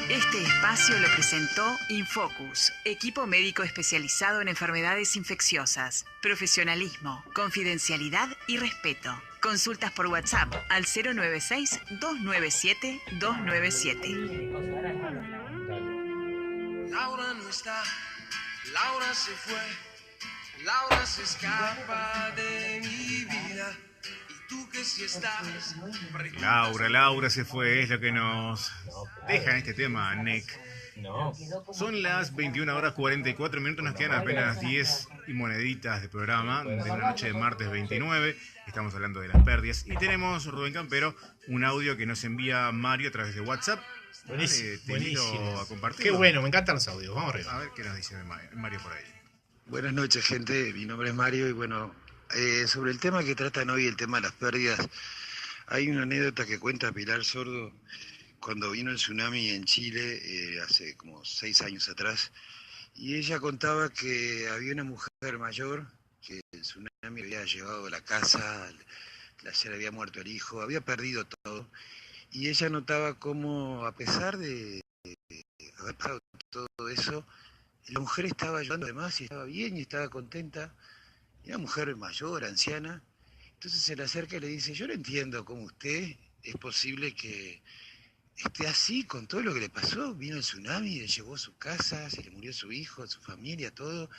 Este espacio lo presentó Infocus, equipo médico especializado en enfermedades infecciosas, profesionalismo, confidencialidad y respeto. Consultas por WhatsApp al 096-297-297. Laura no está, Laura se fue, Laura se escapa de mi vida y Tú que si estás... Laura se fue, es lo que nos deja en este tema, Nick. No. Son las 21 horas 44 minutos, nos quedan apenas 10 y moneditas de programa de la noche de martes 29. Estamos hablando de las pérdidas y tenemos, Rubén Campero, un audio que nos envía Mario a través de WhatsApp. Buenísimo, Te invito buenísimo. a compartir. Qué bueno, me encantan los audios. Vamos arriba. A ver qué nos dice Mario por ahí. Buenas noches, gente. Mi nombre es Mario y bueno, sobre el tema que tratan hoy, el tema de las pérdidas, hay una anécdota que cuenta Pilar Sordo cuando vino el tsunami en Chile hace como 6 años atrás, y ella contaba que había una mujer mayor que el tsunami había llevado a la casa, se le había muerto el hijo, había perdido todo, y ella notaba cómo a pesar de haber pasado todo eso, la mujer estaba ayudando además y estaba bien y estaba contenta. Era una mujer mayor, anciana. Entonces se le acerca y le dice, yo no entiendo cómo usted es posible que esté así con todo lo que le pasó. Vino el tsunami, le llevó su casa, se le murió su hijo, su familia, todo.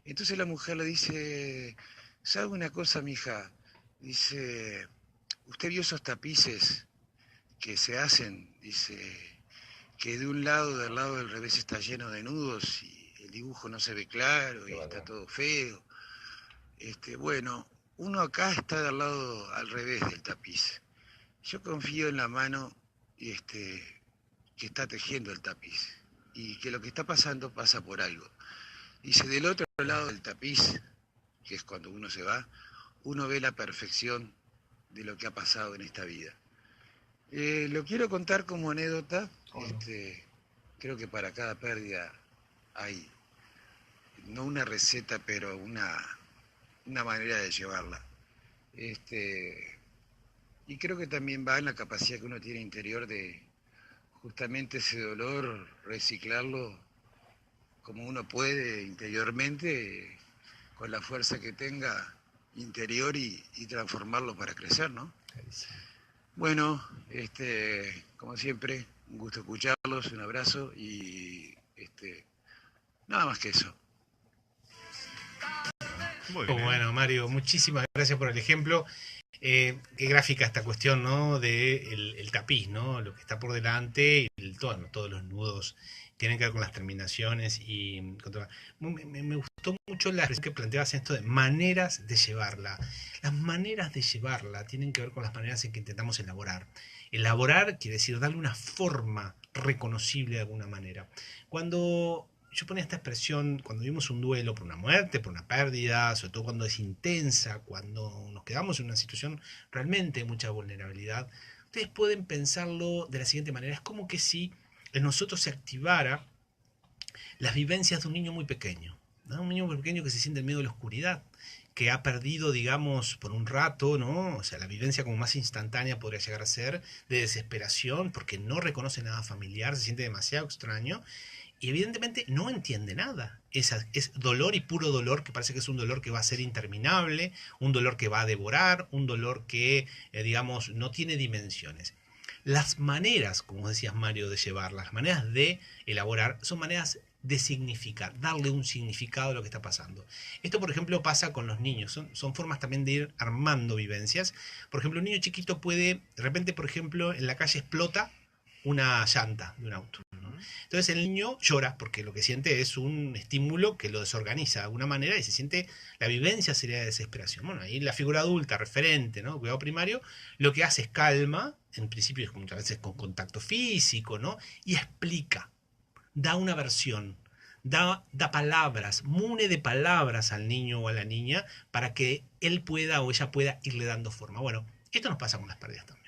Entonces la mujer le dice, ¿sabe una cosa, mija? Dice, ¿usted vio esos tapices que se hacen? Dice, que de un lado, del lado del revés está lleno de nudos y el dibujo no se ve claro y está todo feo. Bueno, uno acá está del lado al revés del tapiz. Yo confío en la mano que está tejiendo el tapiz y que lo que está pasando pasa por algo. Dice, del otro lado del tapiz, que es cuando uno se va, uno ve la perfección de lo que ha pasado en esta vida. Lo quiero contar como anécdota. Creo que para cada pérdida hay, no una receta, pero una manera de llevarla. Y creo que también va en la capacidad que uno tiene interior de justamente ese dolor, reciclarlo como uno puede interiormente, con la fuerza que tenga interior y transformarlo para crecer, ¿no? Bueno, como siempre, un gusto escucharlos, un abrazo y nada más que eso. Muy bien. Bueno, Mario, muchísimas gracias por el ejemplo. Qué gráfica esta cuestión, ¿no? De el tapiz, ¿no? Lo que está por delante y todos los nudos tienen que ver con las terminaciones y me gustó mucho la expresión que planteabas en esto de maneras de llevarla. Las maneras de llevarla tienen que ver con las maneras en que intentamos elaborar. Elaborar quiere decir darle una forma reconocible de alguna manera. Cuando yo ponía esta expresión, cuando vivimos un duelo por una muerte, por una pérdida, sobre todo cuando es intensa, cuando nos quedamos en una situación realmente de mucha vulnerabilidad, ustedes pueden pensarlo de la siguiente manera. Es como que si en nosotros se activara las vivencias de un niño muy pequeño, ¿no? Un niño muy pequeño que se siente en medio de la oscuridad, que ha perdido, digamos, por un rato, ¿no? O sea, la vivencia como más instantánea podría llegar a ser de desesperación, porque no reconoce nada familiar, se siente demasiado extraño, y evidentemente no entiende nada. Es dolor y puro dolor, que parece que es un dolor que va a ser interminable, un dolor que va a devorar, un dolor que, digamos, no tiene dimensiones. Las maneras, como decías Mario, de llevarlas, las maneras de elaborar, son maneras de significar, darle un significado a lo que está pasando. Esto, por ejemplo, pasa con los niños. Son formas también de ir armando vivencias. Por ejemplo, un niño chiquito puede, de repente, por ejemplo, en la calle explota una llanta de un auto, ¿no? Entonces el niño llora porque lo que siente es un estímulo que lo desorganiza de alguna manera y se siente, la vivencia sería de desesperación. Bueno, ahí la figura adulta, referente, ¿no? Cuidado primario, lo que hace es calma, en principio muchas veces con contacto físico, ¿no? Y explica, da una versión, da palabras, mune de palabras al niño o a la niña para que él pueda o ella pueda irle dando forma. Bueno, esto nos pasa con las pérdidas también.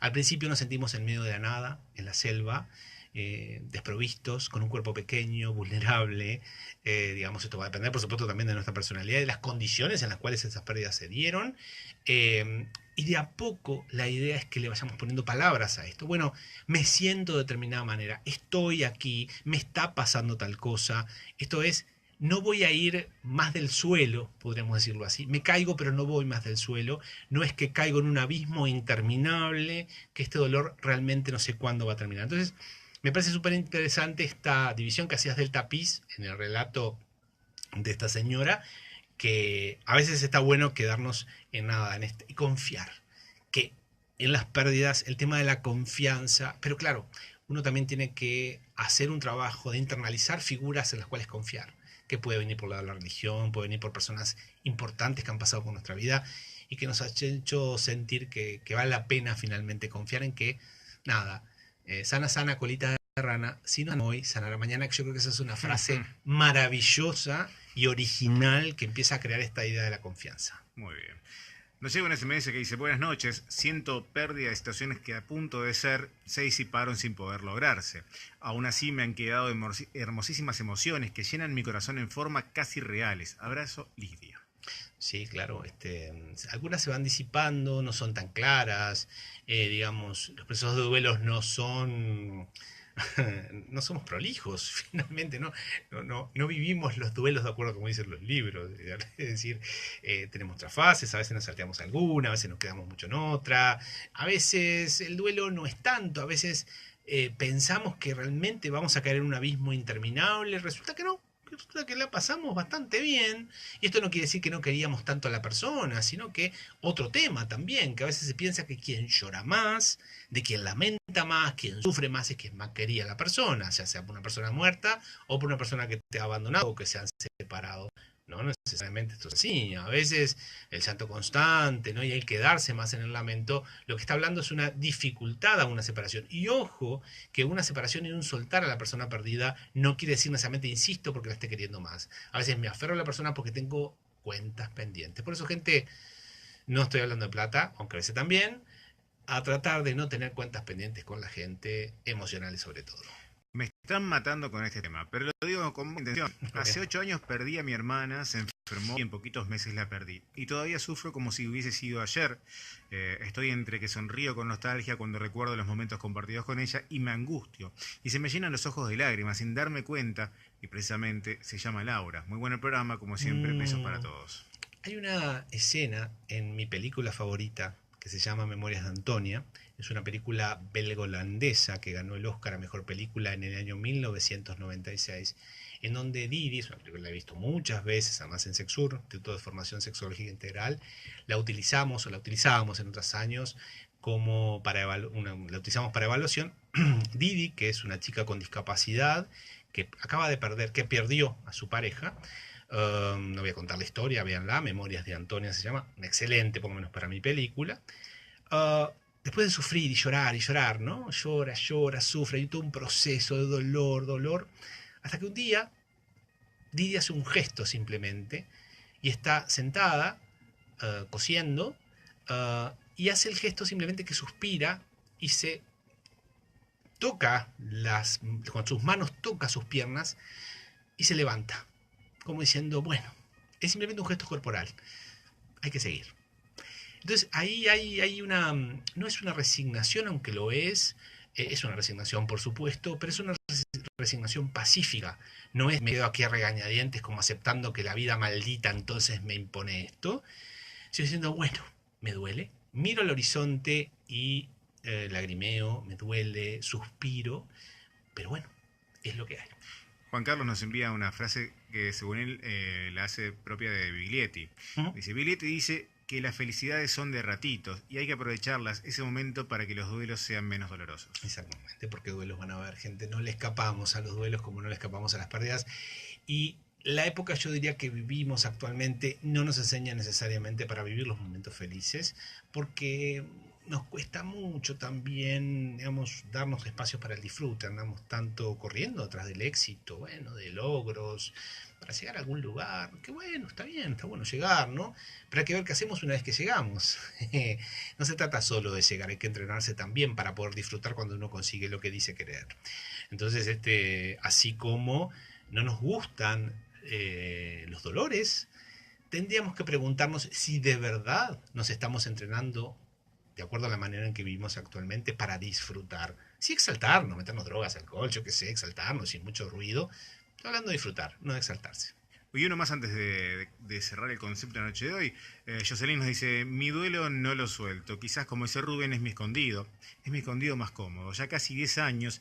Al principio nos sentimos en medio de la nada, en la selva, desprovistos, con un cuerpo pequeño, vulnerable. Digamos, esto va a depender, por supuesto, también de nuestra personalidad, de las condiciones en las cuales esas pérdidas se dieron. Y de a poco la idea es que le vayamos poniendo palabras a esto. Bueno, me siento de determinada manera, estoy aquí, me está pasando tal cosa. Esto es, no voy a ir más del suelo, podríamos decirlo así. Me caigo, pero no voy más del suelo. No es que caigo en un abismo interminable, que este dolor realmente no sé cuándo va a terminar. Entonces, me parece súper interesante esta división que hacías del tapiz en el relato de esta señora, que a veces está bueno quedarnos en nada, y confiar. Que en las pérdidas, el tema de la confianza, pero claro, uno también tiene que hacer un trabajo de internalizar figuras en las cuales confiar, que puede venir por la religión, puede venir por personas importantes que han pasado por nuestra vida y que nos han hecho sentir que vale la pena finalmente confiar en que, nada, sana, sana, colita de rana, si no hoy, sanará mañana, que yo creo que esa es una frase maravillosa y original que empieza a crear esta idea de la confianza. Muy bien. Nos llega un SMS que dice: buenas noches, siento pérdida de situaciones que a punto de ser se disiparon sin poder lograrse. Aún así me han quedado hermosísimas emociones que llenan mi corazón en forma casi reales. Abrazo, Lidia. Sí, claro, algunas se van disipando, no son tan claras, digamos, los procesos de duelos no son... no somos prolijos, finalmente, no vivimos los duelos de acuerdo a como dicen los libros. Es decir, tenemos otras fases, a veces nos salteamos alguna, a veces nos quedamos mucho en otra, a veces el duelo no es tanto, a veces pensamos que realmente vamos a caer en un abismo interminable, resulta que no. Resulta que la pasamos bastante bien, y esto no quiere decir que no queríamos tanto a la persona, sino que otro tema también, que a veces se piensa que quien llora más, de quien lamenta más, quien sufre más es quien más quería a la persona, ya sea por una persona muerta o por una persona que te ha abandonado o que se han separado. No necesariamente esto es así, a veces el llanto constante, ¿no? Y el quedarse más en el lamento, lo que está hablando es una dificultad a una separación. Y ojo, que una separación y un soltar a la persona perdida no quiere decir necesariamente insisto porque la esté queriendo más. A veces me aferro a la persona porque tengo cuentas pendientes. Por eso, gente, no estoy hablando de plata, aunque a veces también, a tratar de no tener cuentas pendientes con la gente, emocionales sobre todo. Me están matando con este tema, pero lo digo con buena intención. Hace 8 años perdí a mi hermana, se enfermó y en poquitos meses la perdí. Y todavía sufro como si hubiese sido ayer. Estoy entre que sonrío con nostalgia cuando recuerdo los momentos compartidos con ella y me angustio. Y se me llenan los ojos de lágrimas sin darme cuenta, y precisamente se llama Laura. Muy buen el programa, como siempre, besos para todos. Hay una escena en mi película favorita que se llama Memorias de Antonia. Es una película belgo-holandesa que ganó el Oscar a Mejor Película en el año 1996, en donde Didi, es una película que la he visto muchas veces, además en Sexur, Instituto de Formación Sexológica Integral, la utilizamos o la utilizábamos en otros años como la utilizamos para evaluación. Didi, que es una chica con discapacidad que acaba de perder, que perdió a su pareja. No voy a contar la historia, véanla, Memorias de Antonia se llama, excelente, por lo menos para mi película. Después de sufrir y llorar, ¿no? Llora, sufre, hay todo un proceso de dolor, hasta que un día Didi hace un gesto simplemente y está sentada cosiendo y hace el gesto simplemente que suspira y se toca con sus manos toca sus piernas y se levanta, como diciendo, bueno, es simplemente un gesto corporal, hay que seguir. Entonces ahí hay una, no es una resignación, aunque lo es una resignación por supuesto, pero es una resignación pacífica. No es me quedo aquí a regañadientes como aceptando que la vida maldita entonces me impone esto, sino diciendo, bueno, me duele, miro al horizonte y lagrimeo, me duele, suspiro, pero bueno, es lo que hay. Juan Carlos nos envía una frase que según él la hace propia de Biglietti. Dice, Biglietti dice que las felicidades son de ratitos y hay que aprovecharlas ese momento para que los duelos sean menos dolorosos. Exactamente, porque duelos van a haber, gente. No le escapamos a los duelos como no le escapamos a las pérdidas. Y la época, yo diría, que vivimos actualmente no nos enseña necesariamente para vivir los momentos felices, porque nos cuesta mucho también, digamos, darnos espacios para el disfrute. Andamos tanto corriendo atrás del éxito, bueno, de logros, para llegar a algún lugar, que bueno, está bien, está bueno llegar, ¿no? Pero hay que ver qué hacemos una vez que llegamos. No se trata solo de llegar, hay que entrenarse también para poder disfrutar cuando uno consigue lo que dice querer. Entonces, así como no nos gustan los dolores, tendríamos que preguntarnos si de verdad nos estamos entrenando de acuerdo a la manera en que vivimos actualmente para disfrutar. Sí, exaltarnos, meternos drogas, alcohol, yo qué sé, exaltarnos sin mucho ruido. Estoy hablando de disfrutar, no de exaltarse. Y uno más antes de cerrar el concepto de la noche de hoy. Jocelyn nos dice, mi duelo no lo suelto. Quizás como dice Rubén, es mi escondido más cómodo. Ya casi 10 años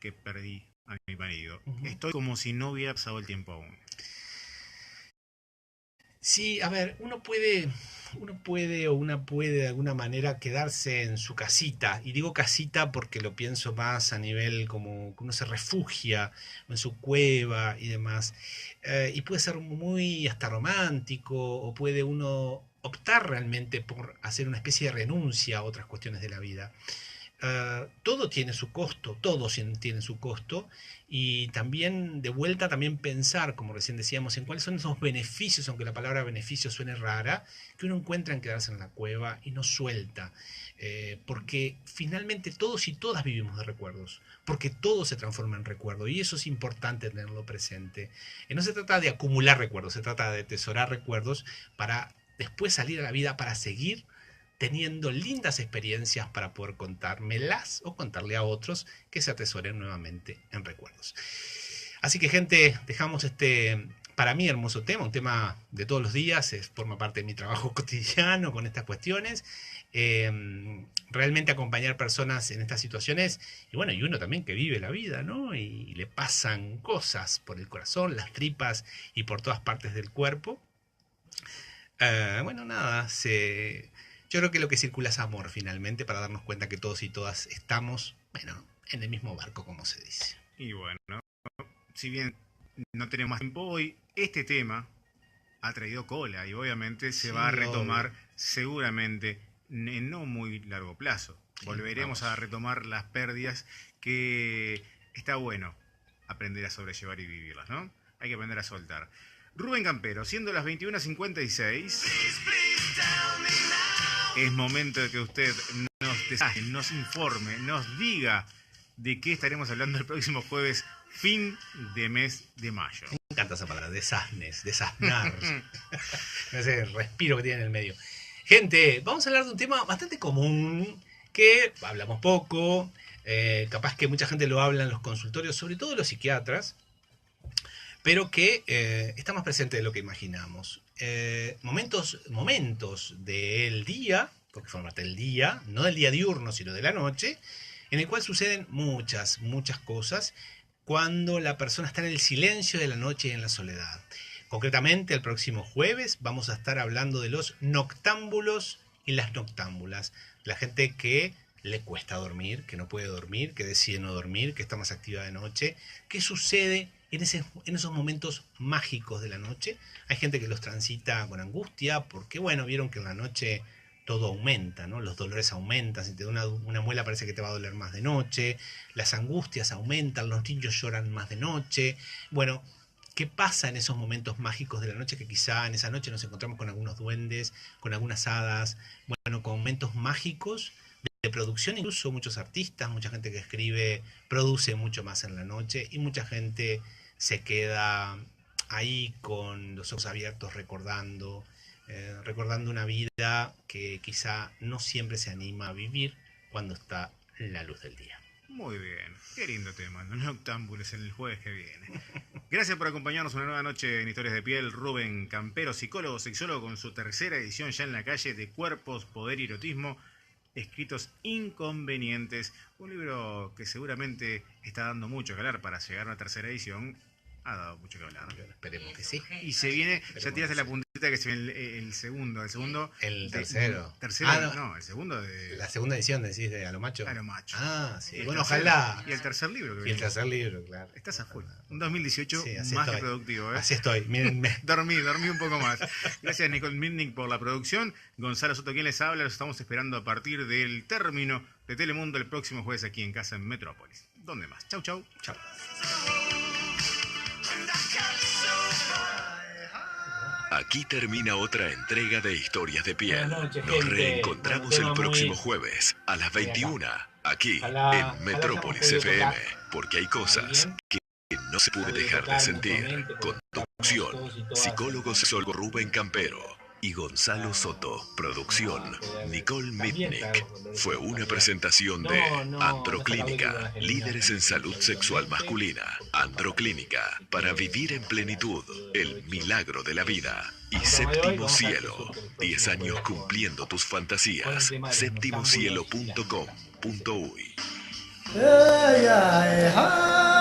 que perdí a mi marido. Estoy como si no hubiera pasado el tiempo aún. Sí, a ver, uno puede o una puede de alguna manera quedarse en su casita, y digo casita porque lo pienso más a nivel como que uno se refugia en su cueva y demás, y puede ser muy hasta romántico, o puede uno optar realmente por hacer una especie de renuncia a otras cuestiones de la vida. Todo tiene su costo, tiene su costo, y también de vuelta también pensar, como recién decíamos, en cuáles son esos beneficios, aunque la palabra beneficio suene rara, que uno encuentra en quedarse en la cueva y no suelta, porque finalmente todos y todas vivimos de recuerdos, porque todo se transforma en recuerdo, y eso es importante tenerlo presente. No se trata de acumular recuerdos, se trata de atesorar recuerdos para después salir a la vida, para seguir teniendo lindas experiencias para poder contármelas o contarle a otros que se atesoren nuevamente en recuerdos. Así que, gente, dejamos este, para mí, hermoso tema, un tema de todos los días, forma parte de mi trabajo cotidiano con estas cuestiones. Realmente acompañar personas en estas situaciones, y bueno, y uno también que vive la vida, ¿no? Y le pasan cosas por el corazón, las tripas y por todas partes del cuerpo. Bueno, nada, yo creo que lo que circula es amor finalmente, para darnos cuenta que todos y todas estamos, bueno, en el mismo barco, como se dice. Y bueno, si bien no tenemos más tiempo hoy, este tema ha traído cola y obviamente se va a retomar seguramente en no muy largo plazo. Volveremos a retomar las pérdidas, que está bueno aprender a sobrellevar y vivirlas, ¿no? Hay que aprender a soltar. Rubén Campero, siendo las 21:56, es momento de que usted nos desaje, nos informe, nos diga de qué estaremos hablando el próximo jueves, fin de mes de mayo. Me encanta esa palabra, desasnar. Ese respiro que tiene en el medio. Gente, vamos a hablar de un tema bastante común, que hablamos poco, capaz que mucha gente lo habla en los consultorios, sobre todo los psiquiatras, pero que está más presente de lo que imaginamos. Momentos del día, porque forma parte del día, no del día diurno, sino de la noche, en el cual suceden muchas cosas cuando la persona está en el silencio de la noche y en la soledad. Concretamente, el próximo jueves vamos a estar hablando de los noctámbulos y las noctámbulas. La gente que le cuesta dormir, que no puede dormir, que decide no dormir, que está más activa de noche. ¿Qué sucede en esos momentos mágicos de la noche? Hay gente que los transita con angustia porque, bueno, vieron que en la noche todo aumenta, ¿no? Los dolores aumentan, si te da una muela parece que te va a doler más de noche, las angustias aumentan, los niños lloran más de noche. Bueno, ¿qué pasa en esos momentos mágicos de la noche? Que quizá en esa noche nos encontramos con algunos duendes, con algunas hadas, bueno, con momentos mágicos de producción. Incluso muchos artistas, mucha gente que escribe, produce mucho más en la noche, y mucha gente se queda ahí con los ojos abiertos recordando una vida que quizá no siempre se anima a vivir cuando está la luz del día. Muy bien, qué lindo tema, los noctámbulos en el jueves que viene. Gracias por acompañarnos una nueva noche en Historias de Piel. Rubén Campero, psicólogo, sexólogo, con su tercera edición ya en la calle de Cuerpos, Poder y Erotismo, Escritos Inconvenientes, un libro que seguramente está dando mucho que hablar. Para llegar a una tercera edición ha dado mucho que hablar. Esperemos que sí. Y se viene, ya tiraste la puntita, que se viene el segundo. El tercero. No, el segundo de... La segunda edición, decís, de A lo Macho. A lo Macho. Ah, sí. Y Bueno, tercer, ojalá. Y el tercer libro que viene. Y el tercer libro, claro. Estás a full. Un 2018 sí, más que productivo, ¿eh? Así estoy. Mírenme. Dormí un poco más. Gracias, Nicole Mitnick, por la producción. Gonzalo Soto, quien les habla. Los estamos esperando a partir del término de Telemundo el próximo jueves aquí en casa en Metrópolis. ¿Dónde más? Chau, chau. Chau. Aquí termina otra entrega de Historias de Piel. Buenas noches, Nos gente. reencontramos Un tema el próximo muy- jueves a las 21, aquí Ojalá en Metrópolis hayamos podido FM, tocar porque hay cosas a alguien. que no se puede Podido dejar de tocar sentir. mutuamente, porque Conducción, estamos todos y todas psicólogo sexólogo Rubén Campero y Gonzalo Soto. Producción, Nicole Mitnick. Fue una presentación de Androclínica, líderes en salud sexual masculina. Androclínica, para vivir en plenitud, el milagro de la vida. Y Séptimo Cielo, 10 años cumpliendo tus fantasías. Septimocielo.com.uy. Hey, hey, hey.